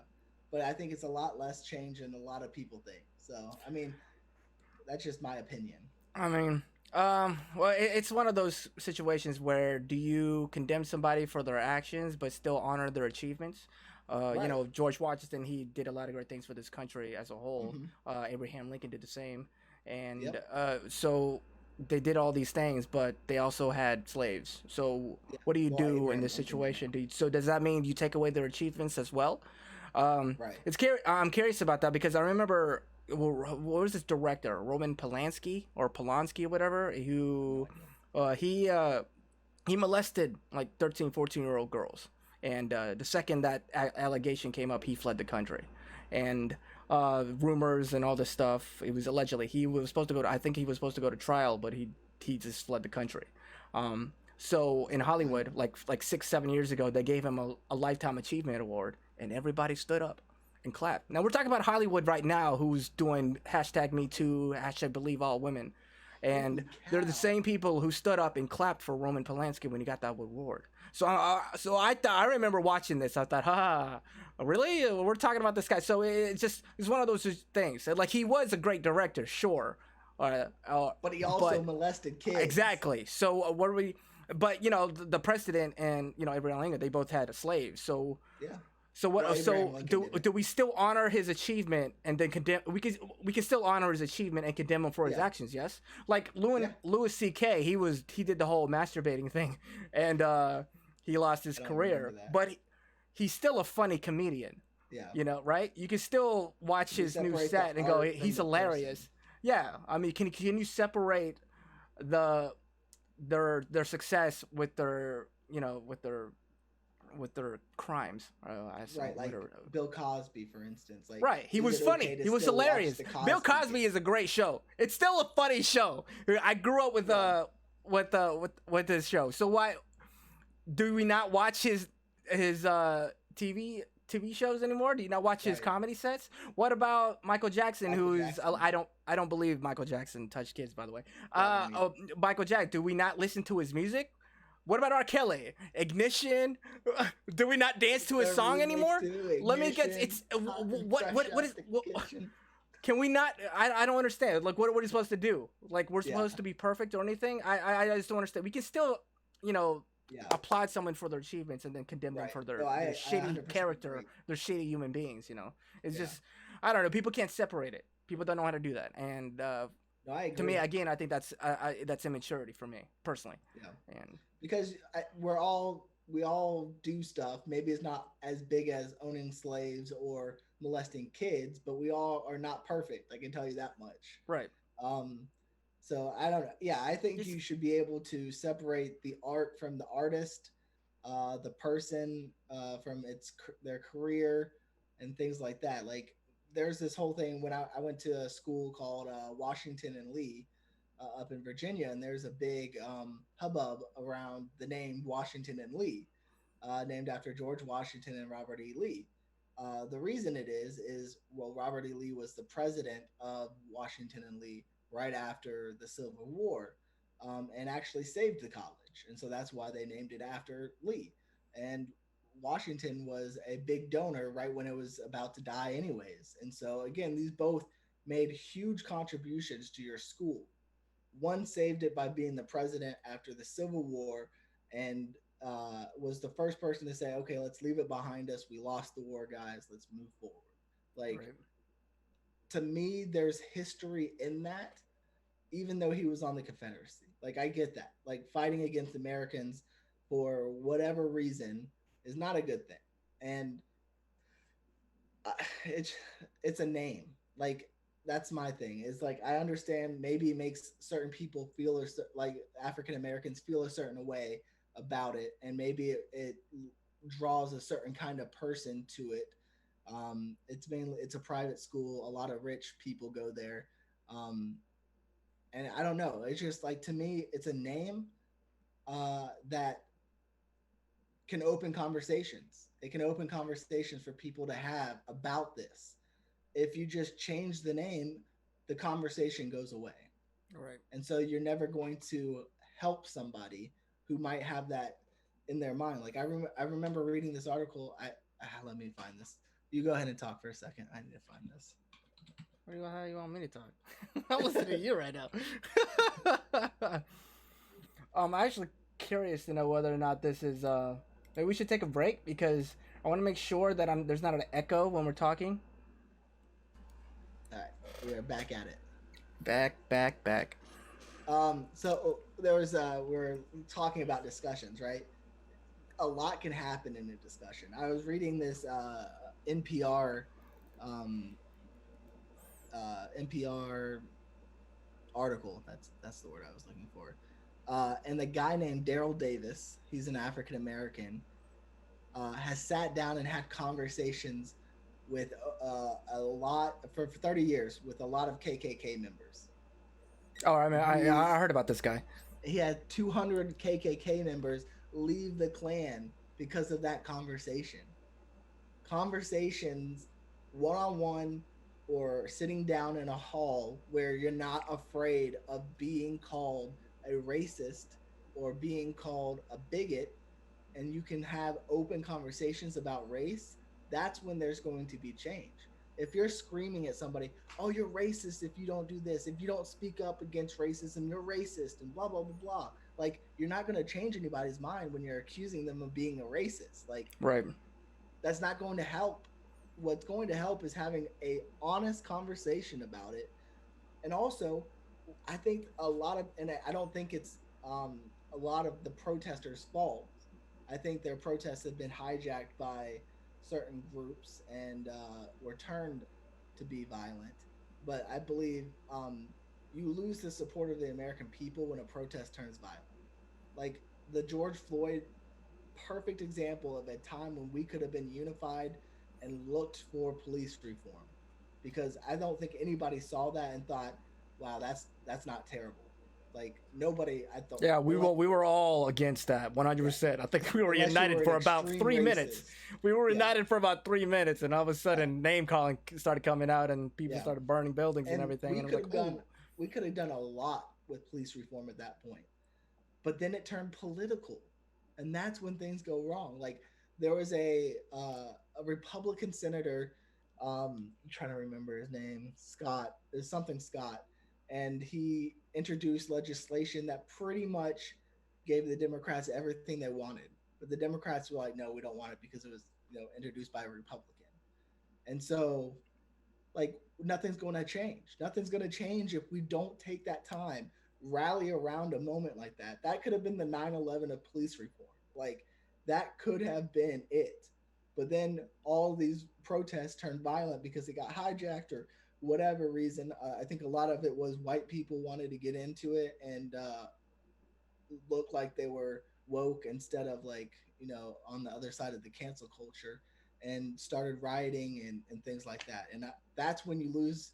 Speaker 2: but I think it's a lot less change than a lot of people think. So I mean, that's just my opinion.
Speaker 1: I mean, well, it's one of those situations where do you condemn somebody for their actions but still honor their achievements?
Speaker 2: Right.
Speaker 1: George Washington, he did a lot of great things for this country as a whole.
Speaker 2: Mm-hmm.
Speaker 1: Abraham Lincoln did the same, and
Speaker 2: Yep.
Speaker 1: so they did all these things, but they also had slaves. So
Speaker 2: Yeah.
Speaker 1: what do you
Speaker 2: Well,
Speaker 1: do in
Speaker 2: Abraham
Speaker 1: this
Speaker 2: Lincoln didn't.
Speaker 1: situation? So does that mean you take away their achievements as well?
Speaker 2: Right.
Speaker 1: I'm curious about that because I remember what was this director, Roman Polanski or Polanski or whatever,
Speaker 2: No
Speaker 1: who
Speaker 2: idea.
Speaker 1: uh, he uh, he molested like 13, 14-year old girls, and the second that allegation came up, he fled the country, and rumors and all this stuff. It was allegedly he was supposed to go to. I think he was supposed to go to trial, but he just fled the country. So in
Speaker 2: I
Speaker 1: Hollywood, like 6, 7 years ago, they gave him a lifetime achievement award, and everybody stood up and clapped. Now we're talking about Hollywood right now, who's doing hashtag Me Too, hashtag Believe All Women, and
Speaker 2: holy
Speaker 1: they're the
Speaker 2: cow.
Speaker 1: same people who stood up and clapped for Roman Polanski when he got that award. So I thought I remember watching this. I thought, ha, really? We're talking about this guy. So it's one of those things. Like he was a great director, sure, uh, uh,
Speaker 2: But he also
Speaker 1: but
Speaker 2: molested kids.
Speaker 1: exactly. So what are we? But the president and Abraham Lincoln, they both had a slave. So
Speaker 2: Yeah.
Speaker 1: so
Speaker 2: Well,
Speaker 1: what?
Speaker 2: Abraham
Speaker 1: So
Speaker 2: Lincoln
Speaker 1: do
Speaker 2: didn't.
Speaker 1: do we still honor his achievement and then condemn? We can still honor his achievement and condemn him for his
Speaker 2: Yeah.
Speaker 1: actions. Yes, like
Speaker 2: Yeah.
Speaker 1: Louis C.K. He did the whole masturbating thing, and he lost his
Speaker 2: I don't remember
Speaker 1: career.
Speaker 2: that.
Speaker 1: But he's still a funny comedian.
Speaker 2: Yeah.
Speaker 1: Right? You can still watch
Speaker 2: You
Speaker 1: his new
Speaker 2: separate the
Speaker 1: set and go,
Speaker 2: art from
Speaker 1: he's
Speaker 2: the person.
Speaker 1: hilarious. Yeah, I mean, can you separate the their success with their with their crimes? I saw
Speaker 2: Right. Like
Speaker 1: whatever.
Speaker 2: Bill Cosby, for instance. Like,
Speaker 1: Right, he
Speaker 2: is
Speaker 1: was
Speaker 2: it
Speaker 1: funny.
Speaker 2: okay to
Speaker 1: He was
Speaker 2: still watch
Speaker 1: hilarious.
Speaker 2: the
Speaker 1: Bill
Speaker 2: Cosby
Speaker 1: Cosby is a
Speaker 2: Case?
Speaker 1: great show. It's still a funny show. I grew up with
Speaker 2: Yeah.
Speaker 1: with this show. So why do we not watch his TV shows anymore? Do you not watch his
Speaker 2: Right.
Speaker 1: comedy sets? What about Michael Jackson,
Speaker 2: Michael
Speaker 1: who's
Speaker 2: Jackson.
Speaker 1: I don't believe Michael Jackson touched kids, by the way.
Speaker 2: Yeah, I don't either.
Speaker 1: Michael Jack. Do we not listen to his music? What about R. Kelly? Ignition? Do we not dance to his
Speaker 2: The
Speaker 1: song
Speaker 2: remix
Speaker 1: anymore?
Speaker 2: to
Speaker 1: Let me get
Speaker 2: Ignition,
Speaker 1: it's
Speaker 2: hot and fresh
Speaker 1: what
Speaker 2: out
Speaker 1: is
Speaker 2: the
Speaker 1: what
Speaker 2: kitchen.
Speaker 1: can we not? I don't understand. Like, what are we supposed to do? Like, we're
Speaker 2: Yeah.
Speaker 1: supposed to be perfect or anything? I just don't understand. We can still, you know,
Speaker 2: Yeah.
Speaker 1: applaud someone for their achievements and then condemn them
Speaker 2: Right.
Speaker 1: for
Speaker 2: No,
Speaker 1: their
Speaker 2: I
Speaker 1: shitty
Speaker 2: 100%
Speaker 1: character,
Speaker 2: agree.
Speaker 1: their shitty human beings. It's
Speaker 2: Yeah.
Speaker 1: just, I don't know. People can't separate it. People don't know how to do that. And
Speaker 2: No, I
Speaker 1: to me,
Speaker 2: agree.
Speaker 1: again, I think that's immaturity for me personally.
Speaker 2: Yeah.
Speaker 1: And
Speaker 2: Because we all do stuff. Maybe it's not as big as owning slaves or molesting kids, but we all are not perfect. I can tell you that much.
Speaker 1: right,
Speaker 2: Um, so I don't know. Yeah, I think
Speaker 1: just
Speaker 2: you should be able to separate the art from the artist, the person from their career, and things like that. Like there's this whole thing when I went to a school called Washington and Lee up in Virginia, and there's a big hubbub around the name Washington and Lee, named after George Washington and Robert E. Lee. The reason it is well, Robert E. Lee was the president of Washington and Lee right after the Civil War, and actually saved the college, and so that's why they named it after Lee. And Washington was a big donor right when it was about to die, anyways. And so again, these both made huge contributions to your school. One saved it by being the president after the Civil War, and was the first person to say, "Okay, let's leave it behind us. We lost the war, guys. Let's move forward." Like
Speaker 1: right.
Speaker 2: to me, there's history in that, even though he was on the Confederacy. Like I get that. Like fighting against Americans for whatever reason is not a good thing, and it's it's a name. Like that's my thing. Is like I understand maybe it makes certain people feel or like African Americans feel a certain way about it, and maybe it draws a certain kind of person to it. It's a private school. A lot of rich people go there, um, and I don't know. It's just like to me, it's a name that can open conversations. It can open conversations for people to have about this. If you just change the name, the conversation goes away.
Speaker 1: Right.
Speaker 2: And so you're never going to help somebody who might have that in their mind. Like I remember reading this article. Let me find this. You go ahead and talk for a second. I need to find this.
Speaker 1: How you want me to talk? I'm listening to you right now. I'm actually curious to know whether or not this is. Maybe we should take a break because I want to make sure that there's not an echo when we're talking.
Speaker 2: All right, we are back at it.
Speaker 1: Back.
Speaker 2: So there was we're talking about discussions, right? A lot can happen in a discussion. I was reading this NPR um, NPR article. That's the word I was looking for. And the guy named Daryl Davis, he's an African American, has sat down and had conversations with a lot for 30 years with a lot of KKK members.
Speaker 1: Oh, I mean, I
Speaker 2: He's
Speaker 1: heard about this guy.
Speaker 2: he had 200 KKK members leave the Klan because of that conversation. Conversations one on one or sitting down in a hall where you're not afraid of being called a racist or being called a bigot, and you can have open conversations about race, that's when there's going to be change. If you're screaming at somebody, oh, you're racist if you don't do this, if you don't speak up against racism, you're racist, and blah, blah, blah, blah. Like, you're not going to change anybody's mind when you're accusing them of being a racist. Like,
Speaker 1: Right.
Speaker 2: that's not going to help. What's going to help is having a honest conversation about it. And also, I think a lot of, and I don't think it's a lot of the protesters' fault. I think their protests have been hijacked by certain groups and were turned to be violent. But I believe you lose the support of the American people when a protest turns violent. Like the George Floyd, perfect example of a time when we could have been unified and looked for police reform, because I don't think anybody saw that and thought, wow, that's not terrible. Like nobody, I thought,
Speaker 1: Yeah, we were all against that,
Speaker 2: yeah,
Speaker 1: 100%. I think we were
Speaker 2: unless you
Speaker 1: united
Speaker 2: were an
Speaker 1: for about
Speaker 2: extreme
Speaker 1: 3 minutes.
Speaker 2: racist.
Speaker 1: We were
Speaker 2: Yeah,
Speaker 1: united for about 3 minutes, and all of a
Speaker 2: yeah,
Speaker 1: sudden, name calling started coming out, and people
Speaker 2: yeah.
Speaker 1: started burning buildings and
Speaker 2: And
Speaker 1: everything. And I was like, "Ooh,
Speaker 2: we could have done a lot with police reform at that point. But then it turned political, and that's when things go wrong. Like there was a Republican senator, I'm trying to remember his name, Scott. There's something Scott, and he introduced legislation that pretty much gave the Democrats everything they wanted. But the Democrats were like, no, we don't want it because it was introduced by a Republican, and so like nothing's going to change. Nothing's going to change if we don't take that time, rally around a moment like that. That could have been the 9/11 of police reform. Like that could have been it. But then all these protests turned violent because it got hijacked or whatever reason. I think a lot of it was white people wanted to get into it and look like they were woke instead of like on the other side of the cancel culture, and started rioting and things like that. And that's when you lose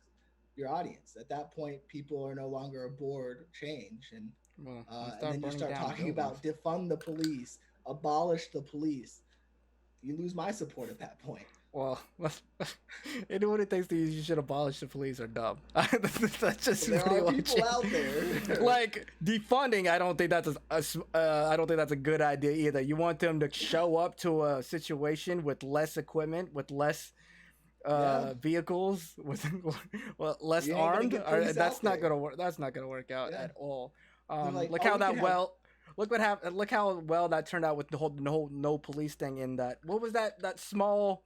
Speaker 2: your audience. At that point, people are no longer aboard change,
Speaker 1: well, you
Speaker 2: and
Speaker 1: start
Speaker 2: then you
Speaker 1: burning
Speaker 2: start
Speaker 1: down
Speaker 2: talking
Speaker 1: buildings."
Speaker 2: about defund the police, abolish the police. You lose my support at that point.
Speaker 1: Well, anyone who thinks that you should abolish the police are dumb. That's just
Speaker 2: There
Speaker 1: pretty
Speaker 2: are
Speaker 1: much
Speaker 2: people out
Speaker 1: it.
Speaker 2: there.
Speaker 1: Like defunding, I don't think that's I don't think that's a good idea either. You want them to show up to a situation with less equipment, with less
Speaker 2: Yeah,
Speaker 1: vehicles, with well, less
Speaker 2: you ain't gonna
Speaker 1: armed.
Speaker 2: get police
Speaker 1: That's
Speaker 2: out
Speaker 1: not
Speaker 2: there.
Speaker 1: gonna work. That's not gonna work out
Speaker 2: Yeah,
Speaker 1: at all.
Speaker 2: they're like,
Speaker 1: Look
Speaker 2: oh,
Speaker 1: how
Speaker 2: we can
Speaker 1: that
Speaker 2: have
Speaker 1: well. Look how well that turned out with the whole no police thing in that. What was that small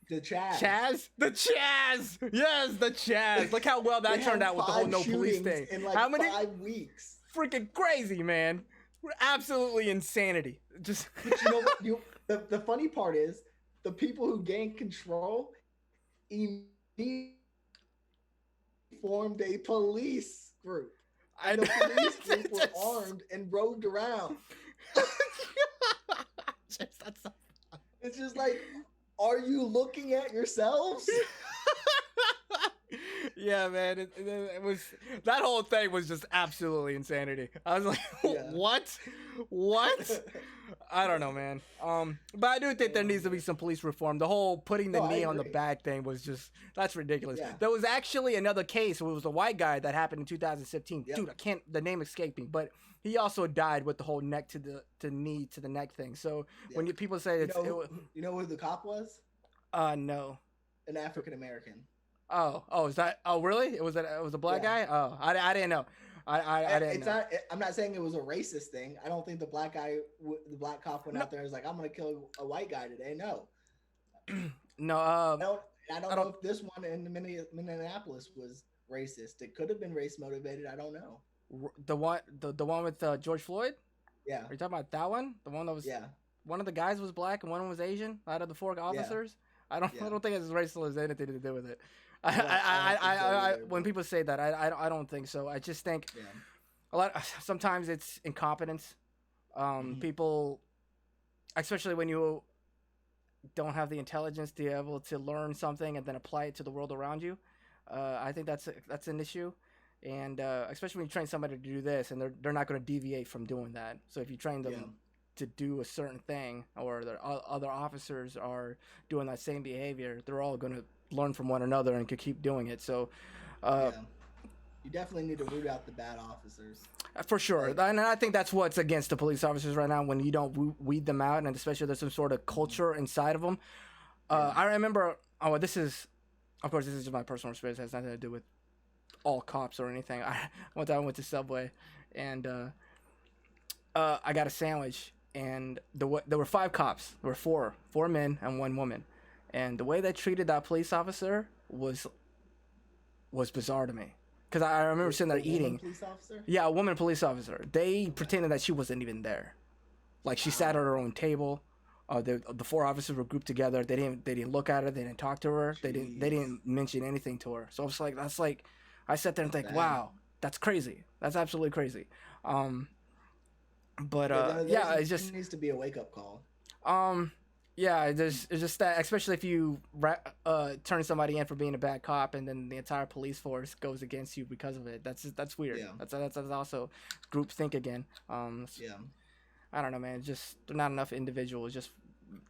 Speaker 2: the Chaz.
Speaker 1: Chaz? The Chaz! Yes, the Chaz. Look how well
Speaker 2: They
Speaker 1: that turned
Speaker 2: had
Speaker 1: out with the whole
Speaker 2: 5
Speaker 1: no police
Speaker 2: shootings
Speaker 1: thing.
Speaker 2: in
Speaker 1: How
Speaker 2: like
Speaker 1: many?
Speaker 2: 5 weeks.
Speaker 1: Freaking crazy, man. Absolutely insanity. Just.
Speaker 2: But you know what? The funny part is the people who gain control, immediately formed a police group,
Speaker 1: I
Speaker 2: and the police group were armed and roved around.
Speaker 1: just, that's so
Speaker 2: It's just like, are you looking at yourselves?
Speaker 1: yeah, man. It was that whole thing was just absolutely insanity. I was like,
Speaker 2: Yeah.
Speaker 1: what, what? I don't know, man. But I do think there
Speaker 2: Oh
Speaker 1: needs to be
Speaker 2: man.
Speaker 1: some police reform. The whole putting the
Speaker 2: No, I
Speaker 1: knee on the
Speaker 2: agree.
Speaker 1: back thing was just that's ridiculous.
Speaker 2: Yeah.
Speaker 1: There was actually another case. It was a white guy that happened in 2015.
Speaker 2: Yep.
Speaker 1: Dude, I can't. The name escaped me, but he also died with the whole neck to knee to the neck thing. So when
Speaker 2: Yep.
Speaker 1: people say
Speaker 2: You know who the cop was?
Speaker 1: no.
Speaker 2: An African American.
Speaker 1: Oh, is that? Oh, really? It was a black
Speaker 2: Yeah.
Speaker 1: guy. Oh, I didn't know. I didn't
Speaker 2: It's
Speaker 1: know.
Speaker 2: not. I'm not saying it was a racist thing. I don't think the black guy, the black cop, went
Speaker 1: No,
Speaker 2: out there and was like, "I'm gonna kill a white guy today." No,
Speaker 1: no.
Speaker 2: I don't. I
Speaker 1: I
Speaker 2: don't know
Speaker 1: don't.
Speaker 2: if this one in Minneapolis was racist. It could have been race motivated. I don't know.
Speaker 1: The one with George Floyd.
Speaker 2: Yeah.
Speaker 1: Are you talking about that one? The one that was
Speaker 2: Yeah.
Speaker 1: one of the guys was black and one was Asian out of the four
Speaker 2: Yeah.
Speaker 1: officers. I
Speaker 2: Yeah.
Speaker 1: don't think it's racial has anything to do with it.
Speaker 2: I don't think so either.
Speaker 1: When
Speaker 2: But
Speaker 1: people say that, I don't think so. I just think
Speaker 2: yeah.
Speaker 1: a lot. Sometimes it's incompetence.
Speaker 2: Hmm.
Speaker 1: People, especially when you don't have the intelligence to be able to learn something and then apply it to the world around you. I think that's an issue, and especially when you train somebody to do this, and they're not going to deviate from doing that. So if you train
Speaker 2: Yeah.
Speaker 1: them to do a certain thing, or other officers are doing that same behavior, they're all going to learn from one another and could keep doing it. So uh,
Speaker 2: Yeah. You definitely need to root out the bad officers.
Speaker 1: for sure,
Speaker 2: Like.
Speaker 1: and I think that's what's against the police officers right now when you don't weed them out, and especially there's some sort of
Speaker 2: Mhm.
Speaker 1: culture inside of them.
Speaker 2: Yeah.
Speaker 1: I remember. Oh, this is, of course, this is just my personal experience. It has nothing to do with all cops or anything. One time I went to Subway, and I got a sandwich, and there were five cops. There were four men and one woman, and the way they treated that police officer was bizarre to me. Because I remember sitting
Speaker 2: The
Speaker 1: there
Speaker 2: woman
Speaker 1: eating.
Speaker 2: police officer.
Speaker 1: Yeah, a woman police officer. They
Speaker 2: Okay.
Speaker 1: pretended that she wasn't even there. Like she sat at
Speaker 2: Wow.
Speaker 1: her own table. The four officers were grouped together. They didn't look at her. They didn't talk to her. They
Speaker 2: Jeez.
Speaker 1: didn't mention anything to her. So I was like, that's like, I sat there and
Speaker 2: That's
Speaker 1: think,
Speaker 2: bad.
Speaker 1: wow, that's crazy. That's absolutely crazy. Um, but
Speaker 2: Yeah.
Speaker 1: yeah, it's
Speaker 2: There
Speaker 1: just
Speaker 2: needs to be a wake up call.
Speaker 1: um, yeah, it's just that, especially if you turn somebody in for being a bad cop, and then the entire police force goes against you because of it. That's weird.
Speaker 2: Yeah.
Speaker 1: That's also group think again.
Speaker 2: Yeah.
Speaker 1: I don't know, man. It's just not enough individuals. Just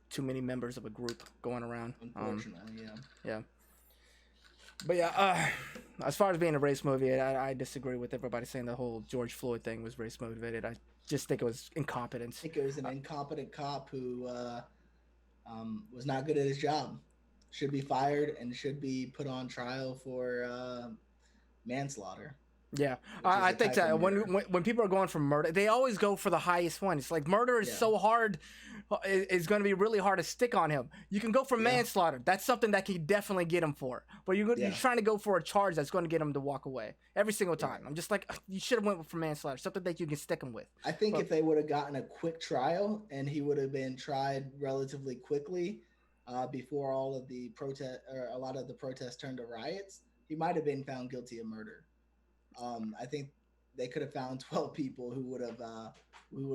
Speaker 1: too many members of a group going around.
Speaker 2: Unfortunately. Yeah.
Speaker 1: Yeah. But yeah, as far as being a race movie, I disagree with everybody saying the whole George Floyd thing was race motivated. I just think it was
Speaker 2: I
Speaker 1: incompetence.
Speaker 2: think it was an incompetent cop who was not good at his job. Should be fired and should be put on trial for manslaughter,
Speaker 1: Yeah,
Speaker 2: which is
Speaker 1: I
Speaker 2: a
Speaker 1: think
Speaker 2: type of
Speaker 1: that
Speaker 2: murder.
Speaker 1: when people are going for murder, they always go for the highest one. It's like murder is
Speaker 2: Yeah.
Speaker 1: so hard. It's going to be really hard to stick on him. You can go for
Speaker 2: Yeah.
Speaker 1: manslaughter. That's something that can definitely get him for. But you're
Speaker 2: Yeah.
Speaker 1: trying to go for a charge that's going to get him to walk away every single time.
Speaker 2: Right.
Speaker 1: I'm just like, you should have went for manslaughter, something that you can stick him with.
Speaker 2: I think
Speaker 1: But
Speaker 2: if they would have gotten a quick trial and he would have been tried relatively quickly before all of the protest or a lot of the protests turned to riots, he might have been found guilty of murder. I think they could have found 12 people who would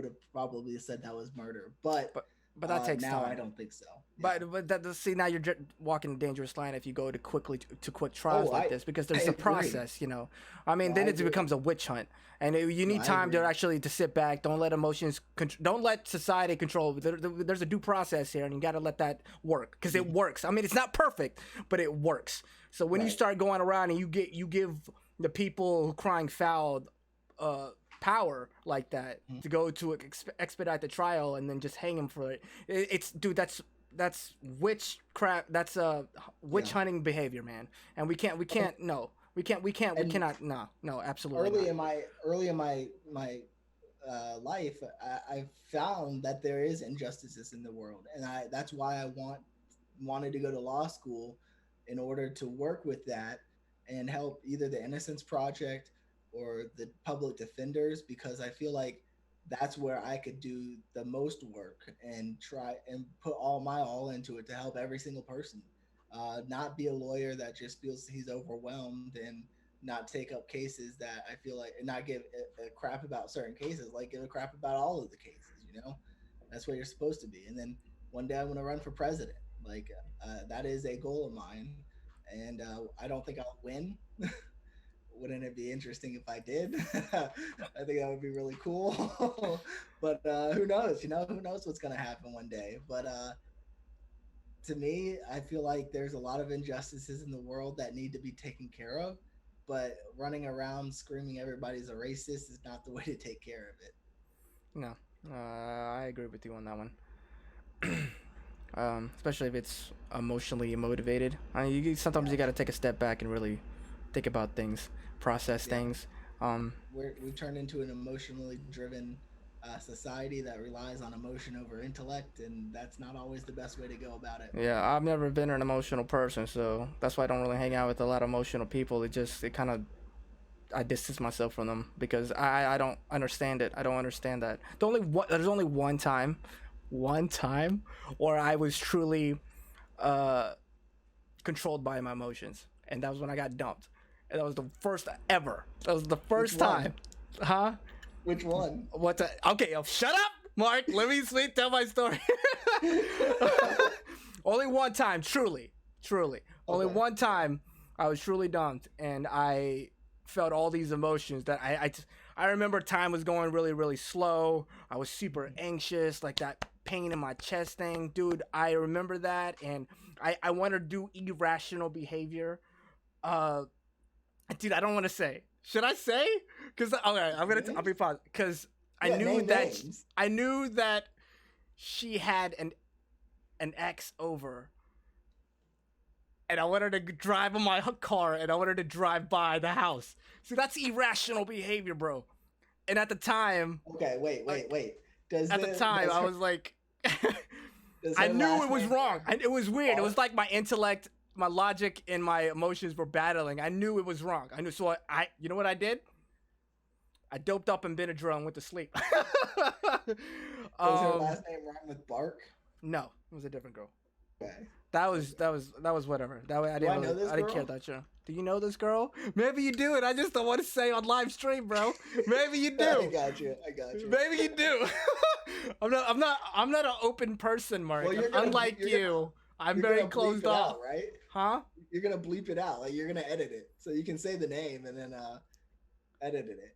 Speaker 2: have probably said that was murder, but
Speaker 1: but but that takes
Speaker 2: now I
Speaker 1: time.
Speaker 2: don't think so. Yeah.
Speaker 1: But see, now you're walking a dangerous line if you go to quick trials
Speaker 2: Oh,
Speaker 1: like this, because
Speaker 2: I
Speaker 1: there's a
Speaker 2: agree.
Speaker 1: process, you know. I mean,
Speaker 2: No, I
Speaker 1: then it
Speaker 2: agree.
Speaker 1: becomes a witch hunt, and you
Speaker 2: No,
Speaker 1: need
Speaker 2: I
Speaker 1: time to
Speaker 2: agree.
Speaker 1: actually to sit back. Don't let emotions, don't let society control. There's a due process here, and you got to let that work because it
Speaker 2: Mhm.
Speaker 1: works. I mean, it's not perfect, but it works. So when you
Speaker 2: Right.
Speaker 1: start going around and you give the people crying foul power like that
Speaker 2: Mhm.
Speaker 1: to go to expedite the trial and then just hang him for it, it's dude, that's witchcraft. That's witch
Speaker 2: Yeah.
Speaker 1: hunting behavior, man. And we
Speaker 2: And,
Speaker 1: can't no we
Speaker 2: and
Speaker 1: cannot no absolutely not.
Speaker 2: early in my life, I found that there is injustices in the world, and I that's why I wanted to go to law school in order to work with that and help either the Innocence Project or the public defenders, because I feel like that's where I could do the most work and try and put all my all into it to help every single person not be a lawyer that just feels he's overwhelmed and not take up cases that I feel like, and not give a crap about certain cases, like give a crap about all of the cases. That's what you're supposed to be. And then one day I want to run for president. Like that is a goal of mine, and I don't think I'll win. Wouldn't it be interesting if I did? I think that would be really cool. But who knows? Who knows what's gonna happen one day? But to me, I feel like there's a lot of injustices in the world that need to be taken care of. But running around screaming everybody's a racist is not the way to take care of it.
Speaker 1: No, I agree with you on that one. Especially if it's emotionally motivated. Sometimes you
Speaker 2: Yeah,
Speaker 1: got to take a step back and really think about things, process
Speaker 2: yeah.
Speaker 1: things. Um,
Speaker 2: We've turned into an emotionally driven society that relies on emotion over intellect, and that's not always the best way to go about it.
Speaker 1: yeah, I've never been an emotional person, so that's why I don't really hang out with a lot of emotional people. It kind of I distance myself from them because I don't understand it. I don't understand that. There's only one time where I was truly uh controlled by my emotions, and that was when I got dumped, and that was the first ever. That was the
Speaker 2: Which
Speaker 1: first time,
Speaker 2: one?
Speaker 1: huh?
Speaker 2: Which one?
Speaker 1: What the? Okay, shut up, Mark. Let me tell my story. Only one time, truly, only
Speaker 2: Okay.
Speaker 1: one time, I was truly dumped, and I felt all these emotions that I remember time was going really, really slow. I was super anxious, like that pain in my chest thing, dude. I remember that, and I want to do irrational behavior. Uh, dude, I don't want to say. Should I say? Because okay, I'll be positive. Because I
Speaker 2: Yeah,
Speaker 1: knew
Speaker 2: name
Speaker 1: that
Speaker 2: names.
Speaker 1: I knew that she had an ex over, and I wanted to drive in my car, and I wanted to drive by the house. See, that's irrational behavior, bro. And
Speaker 2: Okay, wait,
Speaker 1: uh,
Speaker 2: wait, wait. Does
Speaker 1: at the
Speaker 2: the
Speaker 1: time,
Speaker 2: does
Speaker 1: I
Speaker 2: her
Speaker 1: was like,
Speaker 2: does
Speaker 1: I
Speaker 2: her
Speaker 1: knew it
Speaker 2: last
Speaker 1: was
Speaker 2: name
Speaker 1: wrong. It was weird. It was
Speaker 2: Park?
Speaker 1: like my intellect, my logic, and my emotions were battling. I knew it was wrong. I knew. So you know what I did? I doped up in Benadryl and went to sleep.
Speaker 2: Does her
Speaker 1: um,
Speaker 2: last name rhyme with Bark?
Speaker 1: no, it was a different girl.
Speaker 2: Okay.
Speaker 1: That was
Speaker 2: Okay.
Speaker 1: whatever. That way
Speaker 2: Do I know this
Speaker 1: I didn't care
Speaker 2: girl?
Speaker 1: that show. Do you know this girl? Maybe you do, and I just don't want to say on live stream, bro. Maybe you
Speaker 2: I
Speaker 1: do.
Speaker 2: got you. I got you.
Speaker 1: Maybe you do. I'm not an open person,
Speaker 2: Well,
Speaker 1: Mark. Unlike you, I'm
Speaker 2: you're
Speaker 1: very
Speaker 2: gonna bleep
Speaker 1: closed
Speaker 2: it out,
Speaker 1: off.
Speaker 2: right?
Speaker 1: Huh?
Speaker 2: You're gonna bleep it out. Like you're gonna edit it, so you can say the name and then edit it.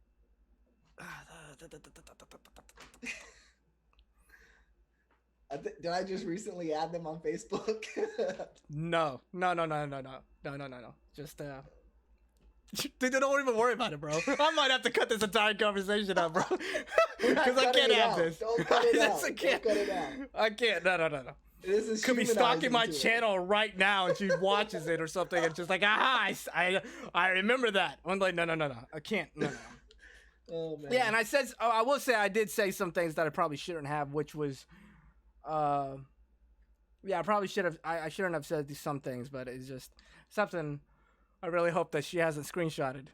Speaker 2: Did I just recently add them on Facebook?
Speaker 1: No, no, no, no, no, no, no, no, no, no. Just dude, don't even worry about it, bro. I might have to cut this entire conversation out, bro,
Speaker 2: We're not
Speaker 1: because I
Speaker 2: cutting
Speaker 1: can't
Speaker 2: it
Speaker 1: have
Speaker 2: out.
Speaker 1: this.
Speaker 2: Don't cut it out.
Speaker 1: I
Speaker 2: Don't
Speaker 1: can't.
Speaker 2: cut it out.
Speaker 1: I can't. No, no, no, no.
Speaker 2: This is
Speaker 1: Could be stalking
Speaker 2: humanizing
Speaker 1: my
Speaker 2: to it.
Speaker 1: channel right now, and she watches it or something, and just like, aha, I remember that. I'm like, no, no, no, no. I can't. No, no.
Speaker 2: Oh man.
Speaker 1: Yeah, and I will say I did say some things that I probably shouldn't have, which was, uh, yeah, I probably should have. I shouldn't have said some things, but it's just something. I really hope that she hasn't screenshotted.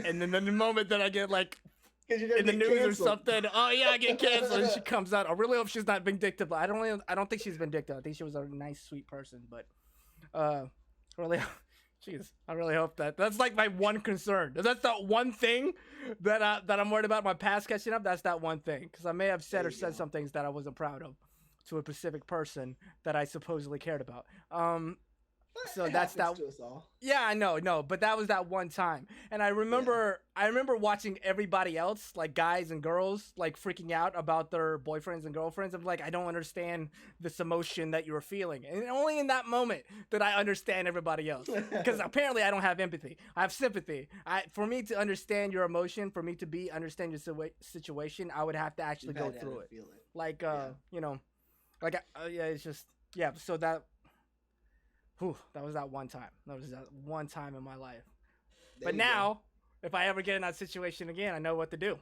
Speaker 1: And then the moment that I get like
Speaker 2: Because you're gonna
Speaker 1: in the
Speaker 2: get
Speaker 1: news
Speaker 2: canceled.
Speaker 1: or something, oh yeah, I get canceled, and she comes out. I really hope she's not vindictive. I don't think she's vindictive. I think she was a nice, sweet person, but really, jeez, I really hope that's like my one concern. That's the one thing that I'm worried about my past catching up. That's that one thing because I may have said
Speaker 2: There
Speaker 1: or
Speaker 2: you
Speaker 1: said
Speaker 2: go.
Speaker 1: some things that I wasn't proud of to a specific person that I supposedly cared about. So
Speaker 2: It
Speaker 1: that's
Speaker 2: happens
Speaker 1: that.
Speaker 2: to us all.
Speaker 1: Yeah, I know, no, but that was that one time, and
Speaker 2: Yeah.
Speaker 1: I remember watching everybody else, like guys and girls, like freaking out about their boyfriends and girlfriends. I'm like, I don't understand this emotion that you were feeling, and only in that moment did I understand everybody else, because apparently I don't have empathy. I have sympathy. For me to understand your emotion, for me to understand your situation, I would have to actually
Speaker 2: You've
Speaker 1: go
Speaker 2: had to
Speaker 1: through it,
Speaker 2: feel it.
Speaker 1: like
Speaker 2: Yeah.
Speaker 1: you know, like yeah, it's just yeah. So that whew, that was that one time. That was that one time in my life.
Speaker 2: There
Speaker 1: But
Speaker 2: you go.
Speaker 1: now, if I ever get in that situation again, I know what to do.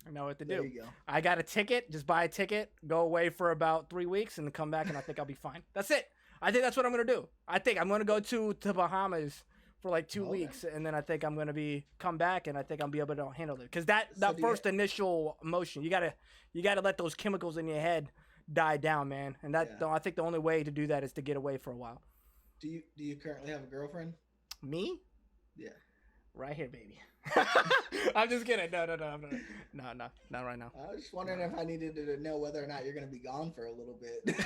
Speaker 1: I know what to
Speaker 2: There
Speaker 1: do.
Speaker 2: you go.
Speaker 1: I got a ticket. Just buy a ticket, go away for about 3 weeks, and then come back, and I think I'll be fine. That's it. I think that's what I'm gonna do. I think I'm gonna go to Bahamas for like two
Speaker 2: Okay.
Speaker 1: weeks, and then I think I'm gonna come back, and I think I'll be able to handle it. Cause that
Speaker 2: So do you
Speaker 1: first initial emotion, you gotta let those chemicals in your head die down, man. And
Speaker 2: yeah.
Speaker 1: I think the only way to do that is to get away for a while.
Speaker 2: Do you currently have a girlfriend?
Speaker 1: Me?
Speaker 2: Yeah.
Speaker 1: Right here, baby. I'm just kidding. No, no, no, no, no, not right now.
Speaker 2: I was just
Speaker 1: No,
Speaker 2: wondering if I needed to know whether or not you're going to be gone for a little bit.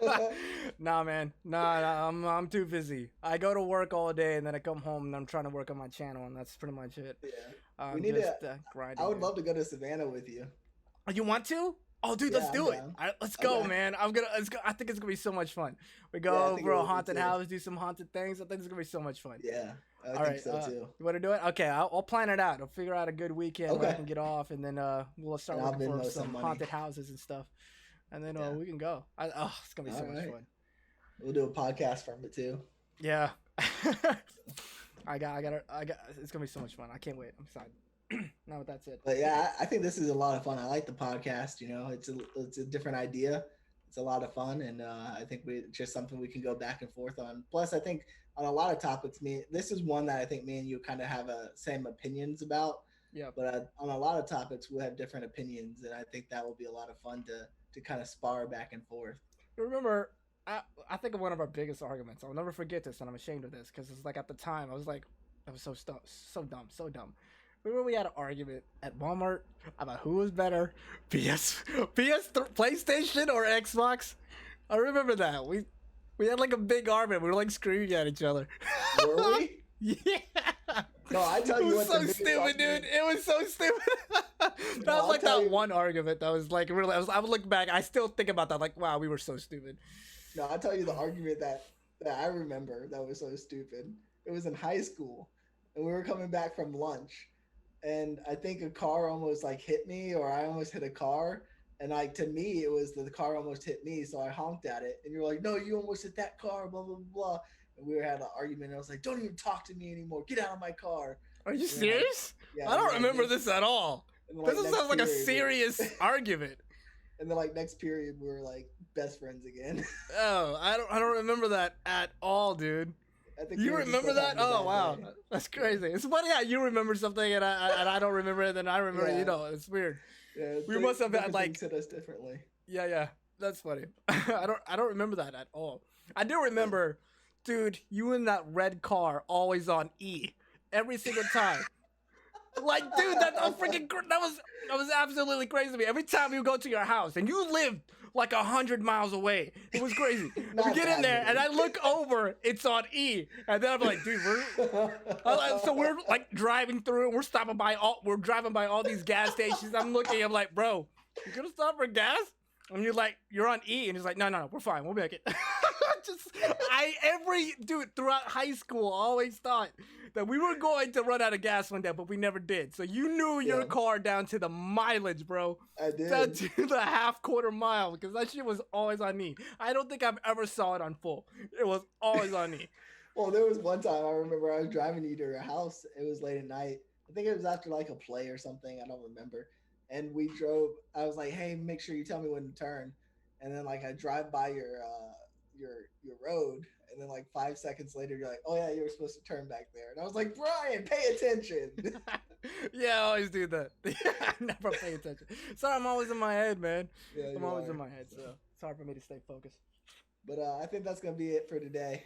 Speaker 1: no. Nah, man. Nah, I'm too busy. I go to work all day and then I come home and I'm trying to work on my channel and that's pretty much it.
Speaker 2: Yeah. We
Speaker 1: I'm
Speaker 2: need to.
Speaker 1: just
Speaker 2: I
Speaker 1: grinding,
Speaker 2: would
Speaker 1: dude.
Speaker 2: love to go to Savannah with you.
Speaker 1: Oh, you want to? Oh, dude, let's
Speaker 2: Yeah, I'm
Speaker 1: do it.
Speaker 2: down.
Speaker 1: All right, let's go,
Speaker 2: Okay.
Speaker 1: man. Let's go. I think it's gonna be so much fun. We
Speaker 2: Yeah, I
Speaker 1: go
Speaker 2: think
Speaker 1: over
Speaker 2: it
Speaker 1: a
Speaker 2: will be
Speaker 1: haunted
Speaker 2: too.
Speaker 1: house, do some haunted things. I think it's gonna be so much fun.
Speaker 2: Yeah, I
Speaker 1: All
Speaker 2: think
Speaker 1: right,
Speaker 2: so too.
Speaker 1: you want to do it? Okay, I'll plan it out. I'll figure out a good weekend where I
Speaker 2: Okay.
Speaker 1: can get off, and then we'll start
Speaker 2: And I'll
Speaker 1: looking for
Speaker 2: Venmo some
Speaker 1: some
Speaker 2: money.
Speaker 1: haunted houses and stuff, and then
Speaker 2: Yeah.
Speaker 1: we can go. Oh, it's gonna be so
Speaker 2: All
Speaker 1: much
Speaker 2: right.
Speaker 1: fun.
Speaker 2: We'll do a podcast from it too.
Speaker 1: Yeah. I got. It's gonna be so much fun. I can't wait. I'm excited. No, that's it.
Speaker 2: But yeah, I think this is a lot of fun. I like the podcast. It's a different idea. It's a lot of fun, and I think it's just something we can go back and forth on. Plus, I think on a lot of topics, this is one that I think me and you kind of have same opinions about.
Speaker 1: Yep.
Speaker 2: But on a lot of topics, we'll have different opinions, and I think that will be a lot of fun to kind of spar back and forth.
Speaker 1: You remember? I think of one of our biggest arguments. I'll never forget this, and I'm ashamed of this because it's like at the time I was like, I was so dumb, so dumb. Remember we had an argument at Walmart about who was better, PlayStation or Xbox. I remember that we had like a big argument. We were like screaming at each other.
Speaker 2: Were we?
Speaker 1: Yeah.
Speaker 2: No, I tell you
Speaker 1: It was
Speaker 2: what.
Speaker 1: so stupid, dude. It was so stupid. That
Speaker 2: No,
Speaker 1: was like
Speaker 2: I'll tell
Speaker 1: that
Speaker 2: you-
Speaker 1: one argument that was like really. I would look back. I still think about that. Like, wow, we were so stupid.
Speaker 2: No, I'll tell you the argument that I remember that was so stupid. It was in high school, and we were coming back from lunch, and I think a car almost like hit me, or I almost hit a car. And like to me, it was the car almost hit me, so I honked at it. And you're like, "No, you almost hit that car." Blah blah blah. And we had an argument. And I was like, "Don't even talk to me anymore. Get out of my car."
Speaker 1: Are you
Speaker 2: And
Speaker 1: serious?
Speaker 2: yeah,
Speaker 1: I don't
Speaker 2: and
Speaker 1: remember
Speaker 2: next-
Speaker 1: this at all.
Speaker 2: and
Speaker 1: This
Speaker 2: next
Speaker 1: sounds like a
Speaker 2: period,
Speaker 1: serious argument.
Speaker 2: And then like next period, we were like best friends again.
Speaker 1: Oh, I don't remember that at all, dude.
Speaker 2: I think
Speaker 1: You
Speaker 2: we were just
Speaker 1: remember
Speaker 2: both
Speaker 1: that?
Speaker 2: having a
Speaker 1: Oh
Speaker 2: bad
Speaker 1: wow,
Speaker 2: day.
Speaker 1: that's crazy. It's funny how you remember something and I don't remember it, and I remember.
Speaker 2: Yeah.
Speaker 1: You know, it's weird.
Speaker 2: Yeah,
Speaker 1: We must have had,
Speaker 2: different
Speaker 1: like-
Speaker 2: things hit us differently.
Speaker 1: Yeah, that's funny. I don't remember that at all. I do remember, dude, you in that red car always on E every single time. Like, dude, that was absolutely crazy to me. Every time you go to your house, and you lived like 100 miles away, it was crazy. We
Speaker 2: Not
Speaker 1: get in
Speaker 2: that
Speaker 1: there, and
Speaker 2: many.
Speaker 1: I look over, it's on E, and then I'm like, dude, so we're like driving through, and we're driving by all these gas stations. I'm looking, I'm like, bro, you gonna stop for gas? And you're like, you're on E, and he's like, no, we're fine, we'll make it. Dude, throughout high school, I always thought that we were going to run out of gas one day, but we never did. So you knew your
Speaker 2: Yeah.
Speaker 1: car down to the mileage, bro.
Speaker 2: I did.
Speaker 1: Down to the half-quarter mile, because that shit was always on me. I don't think I've ever saw it on full. It was always on me.
Speaker 2: Well, there was one time I remember I was driving you to your house. It was late at night. I think it was after like a play or something. I don't remember. And we drove. I was like, "Hey, make sure you tell me when to turn." And then like I drive by your road, and then like 5 seconds later, you're like, "Oh yeah, you were supposed to turn back there." And I was like, "Brian, pay attention."
Speaker 1: Yeah, I always do that. I never pay attention. Sorry, I'm always in my head, man.
Speaker 2: Yeah,
Speaker 1: I'm
Speaker 2: you
Speaker 1: always
Speaker 2: are.
Speaker 1: in my head, so it's hard for me to stay focused.
Speaker 2: But I think that's gonna be it for today.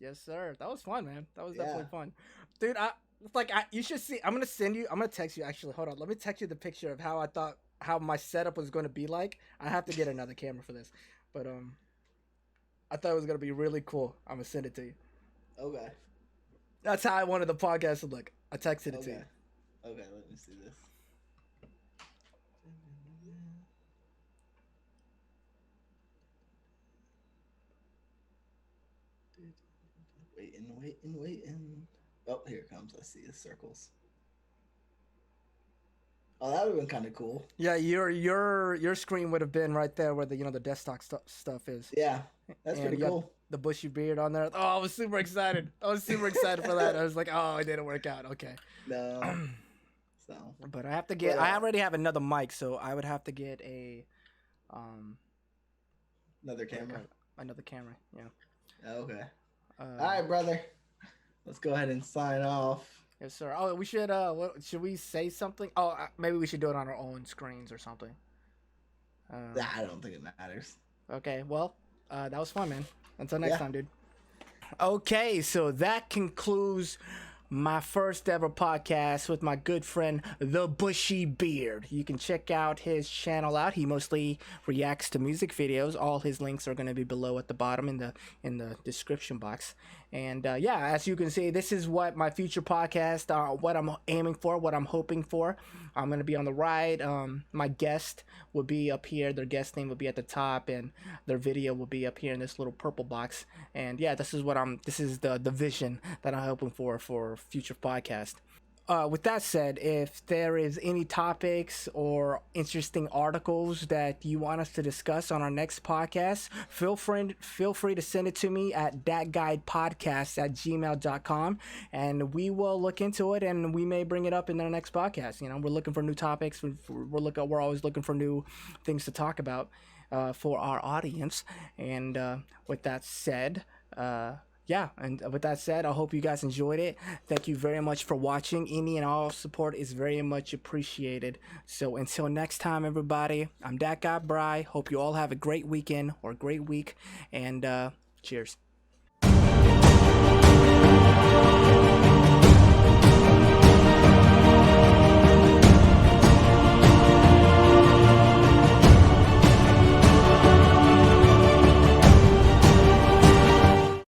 Speaker 1: Yes, sir. That was fun, man. That was
Speaker 2: Yeah.
Speaker 1: definitely fun, dude. You should see. I'm gonna text you. Actually, hold on. Let me text you the picture of how my setup was going to be like. I have to get another camera for this, but I thought it was gonna be really cool. I'm gonna send it to you.
Speaker 2: Okay.
Speaker 1: That's how I wanted the podcast to look. I texted it to
Speaker 2: Okay.
Speaker 1: you.
Speaker 2: Okay. Let me see this. Waiting. Oh, here it comes. I see the circles. Oh, that would have been kind of cool.
Speaker 1: Yeah, your screen would have been right there where the desktop stuff is.
Speaker 2: Yeah, that's
Speaker 1: And
Speaker 2: pretty
Speaker 1: you have
Speaker 2: cool.
Speaker 1: The bushy beard on there. Oh, I was super excited. For that. I was like, oh, it didn't work out. Okay.
Speaker 2: No. So.
Speaker 1: But I have to get.
Speaker 2: But,
Speaker 1: I already have another mic, so I would have to get
Speaker 2: Another camera.
Speaker 1: another camera. Yeah.
Speaker 2: Okay.
Speaker 1: Uh,
Speaker 2: All right, brother. Let's go ahead and sign off.
Speaker 1: Yes, sir. Oh, we should. Should we say something? Oh, maybe we should do it on our own screens or something.
Speaker 2: Nah, I don't think it matters.
Speaker 1: Okay. Well, that was fun, man. Until next
Speaker 2: Yeah.
Speaker 1: time, dude. Okay, so that concludes my first ever podcast with my good friend the Bushy Beard. You can check out his channel out. He mostly reacts to music videos. All his links are going to be below at the bottom in the description box. And yeah, as you can see, this is what my future podcast, what I'm aiming for, what I'm hoping for. I'm going to be on the right. My guest will be up here. Their guest name will be at the top, and their video will be up here in this little purple box. And yeah, this is what I'm. This is the vision that I'm hoping for future podcast. With that said, if there is any topics or interesting articles that you want us to discuss on our next podcast, feel free to send it to me at datguidepodcast@gmail.com, and we will look into it, and we may bring it up in our next podcast. You know, we're looking for new topics. We're always looking for new things to talk about for our audience. And with that said. Yeah, and with that said, I hope you guys enjoyed it. Thank you very much for watching. Any and all support is very much appreciated. So until next time, everybody, I'm that guy Bry. Hope you all have a great weekend or a great week, and cheers.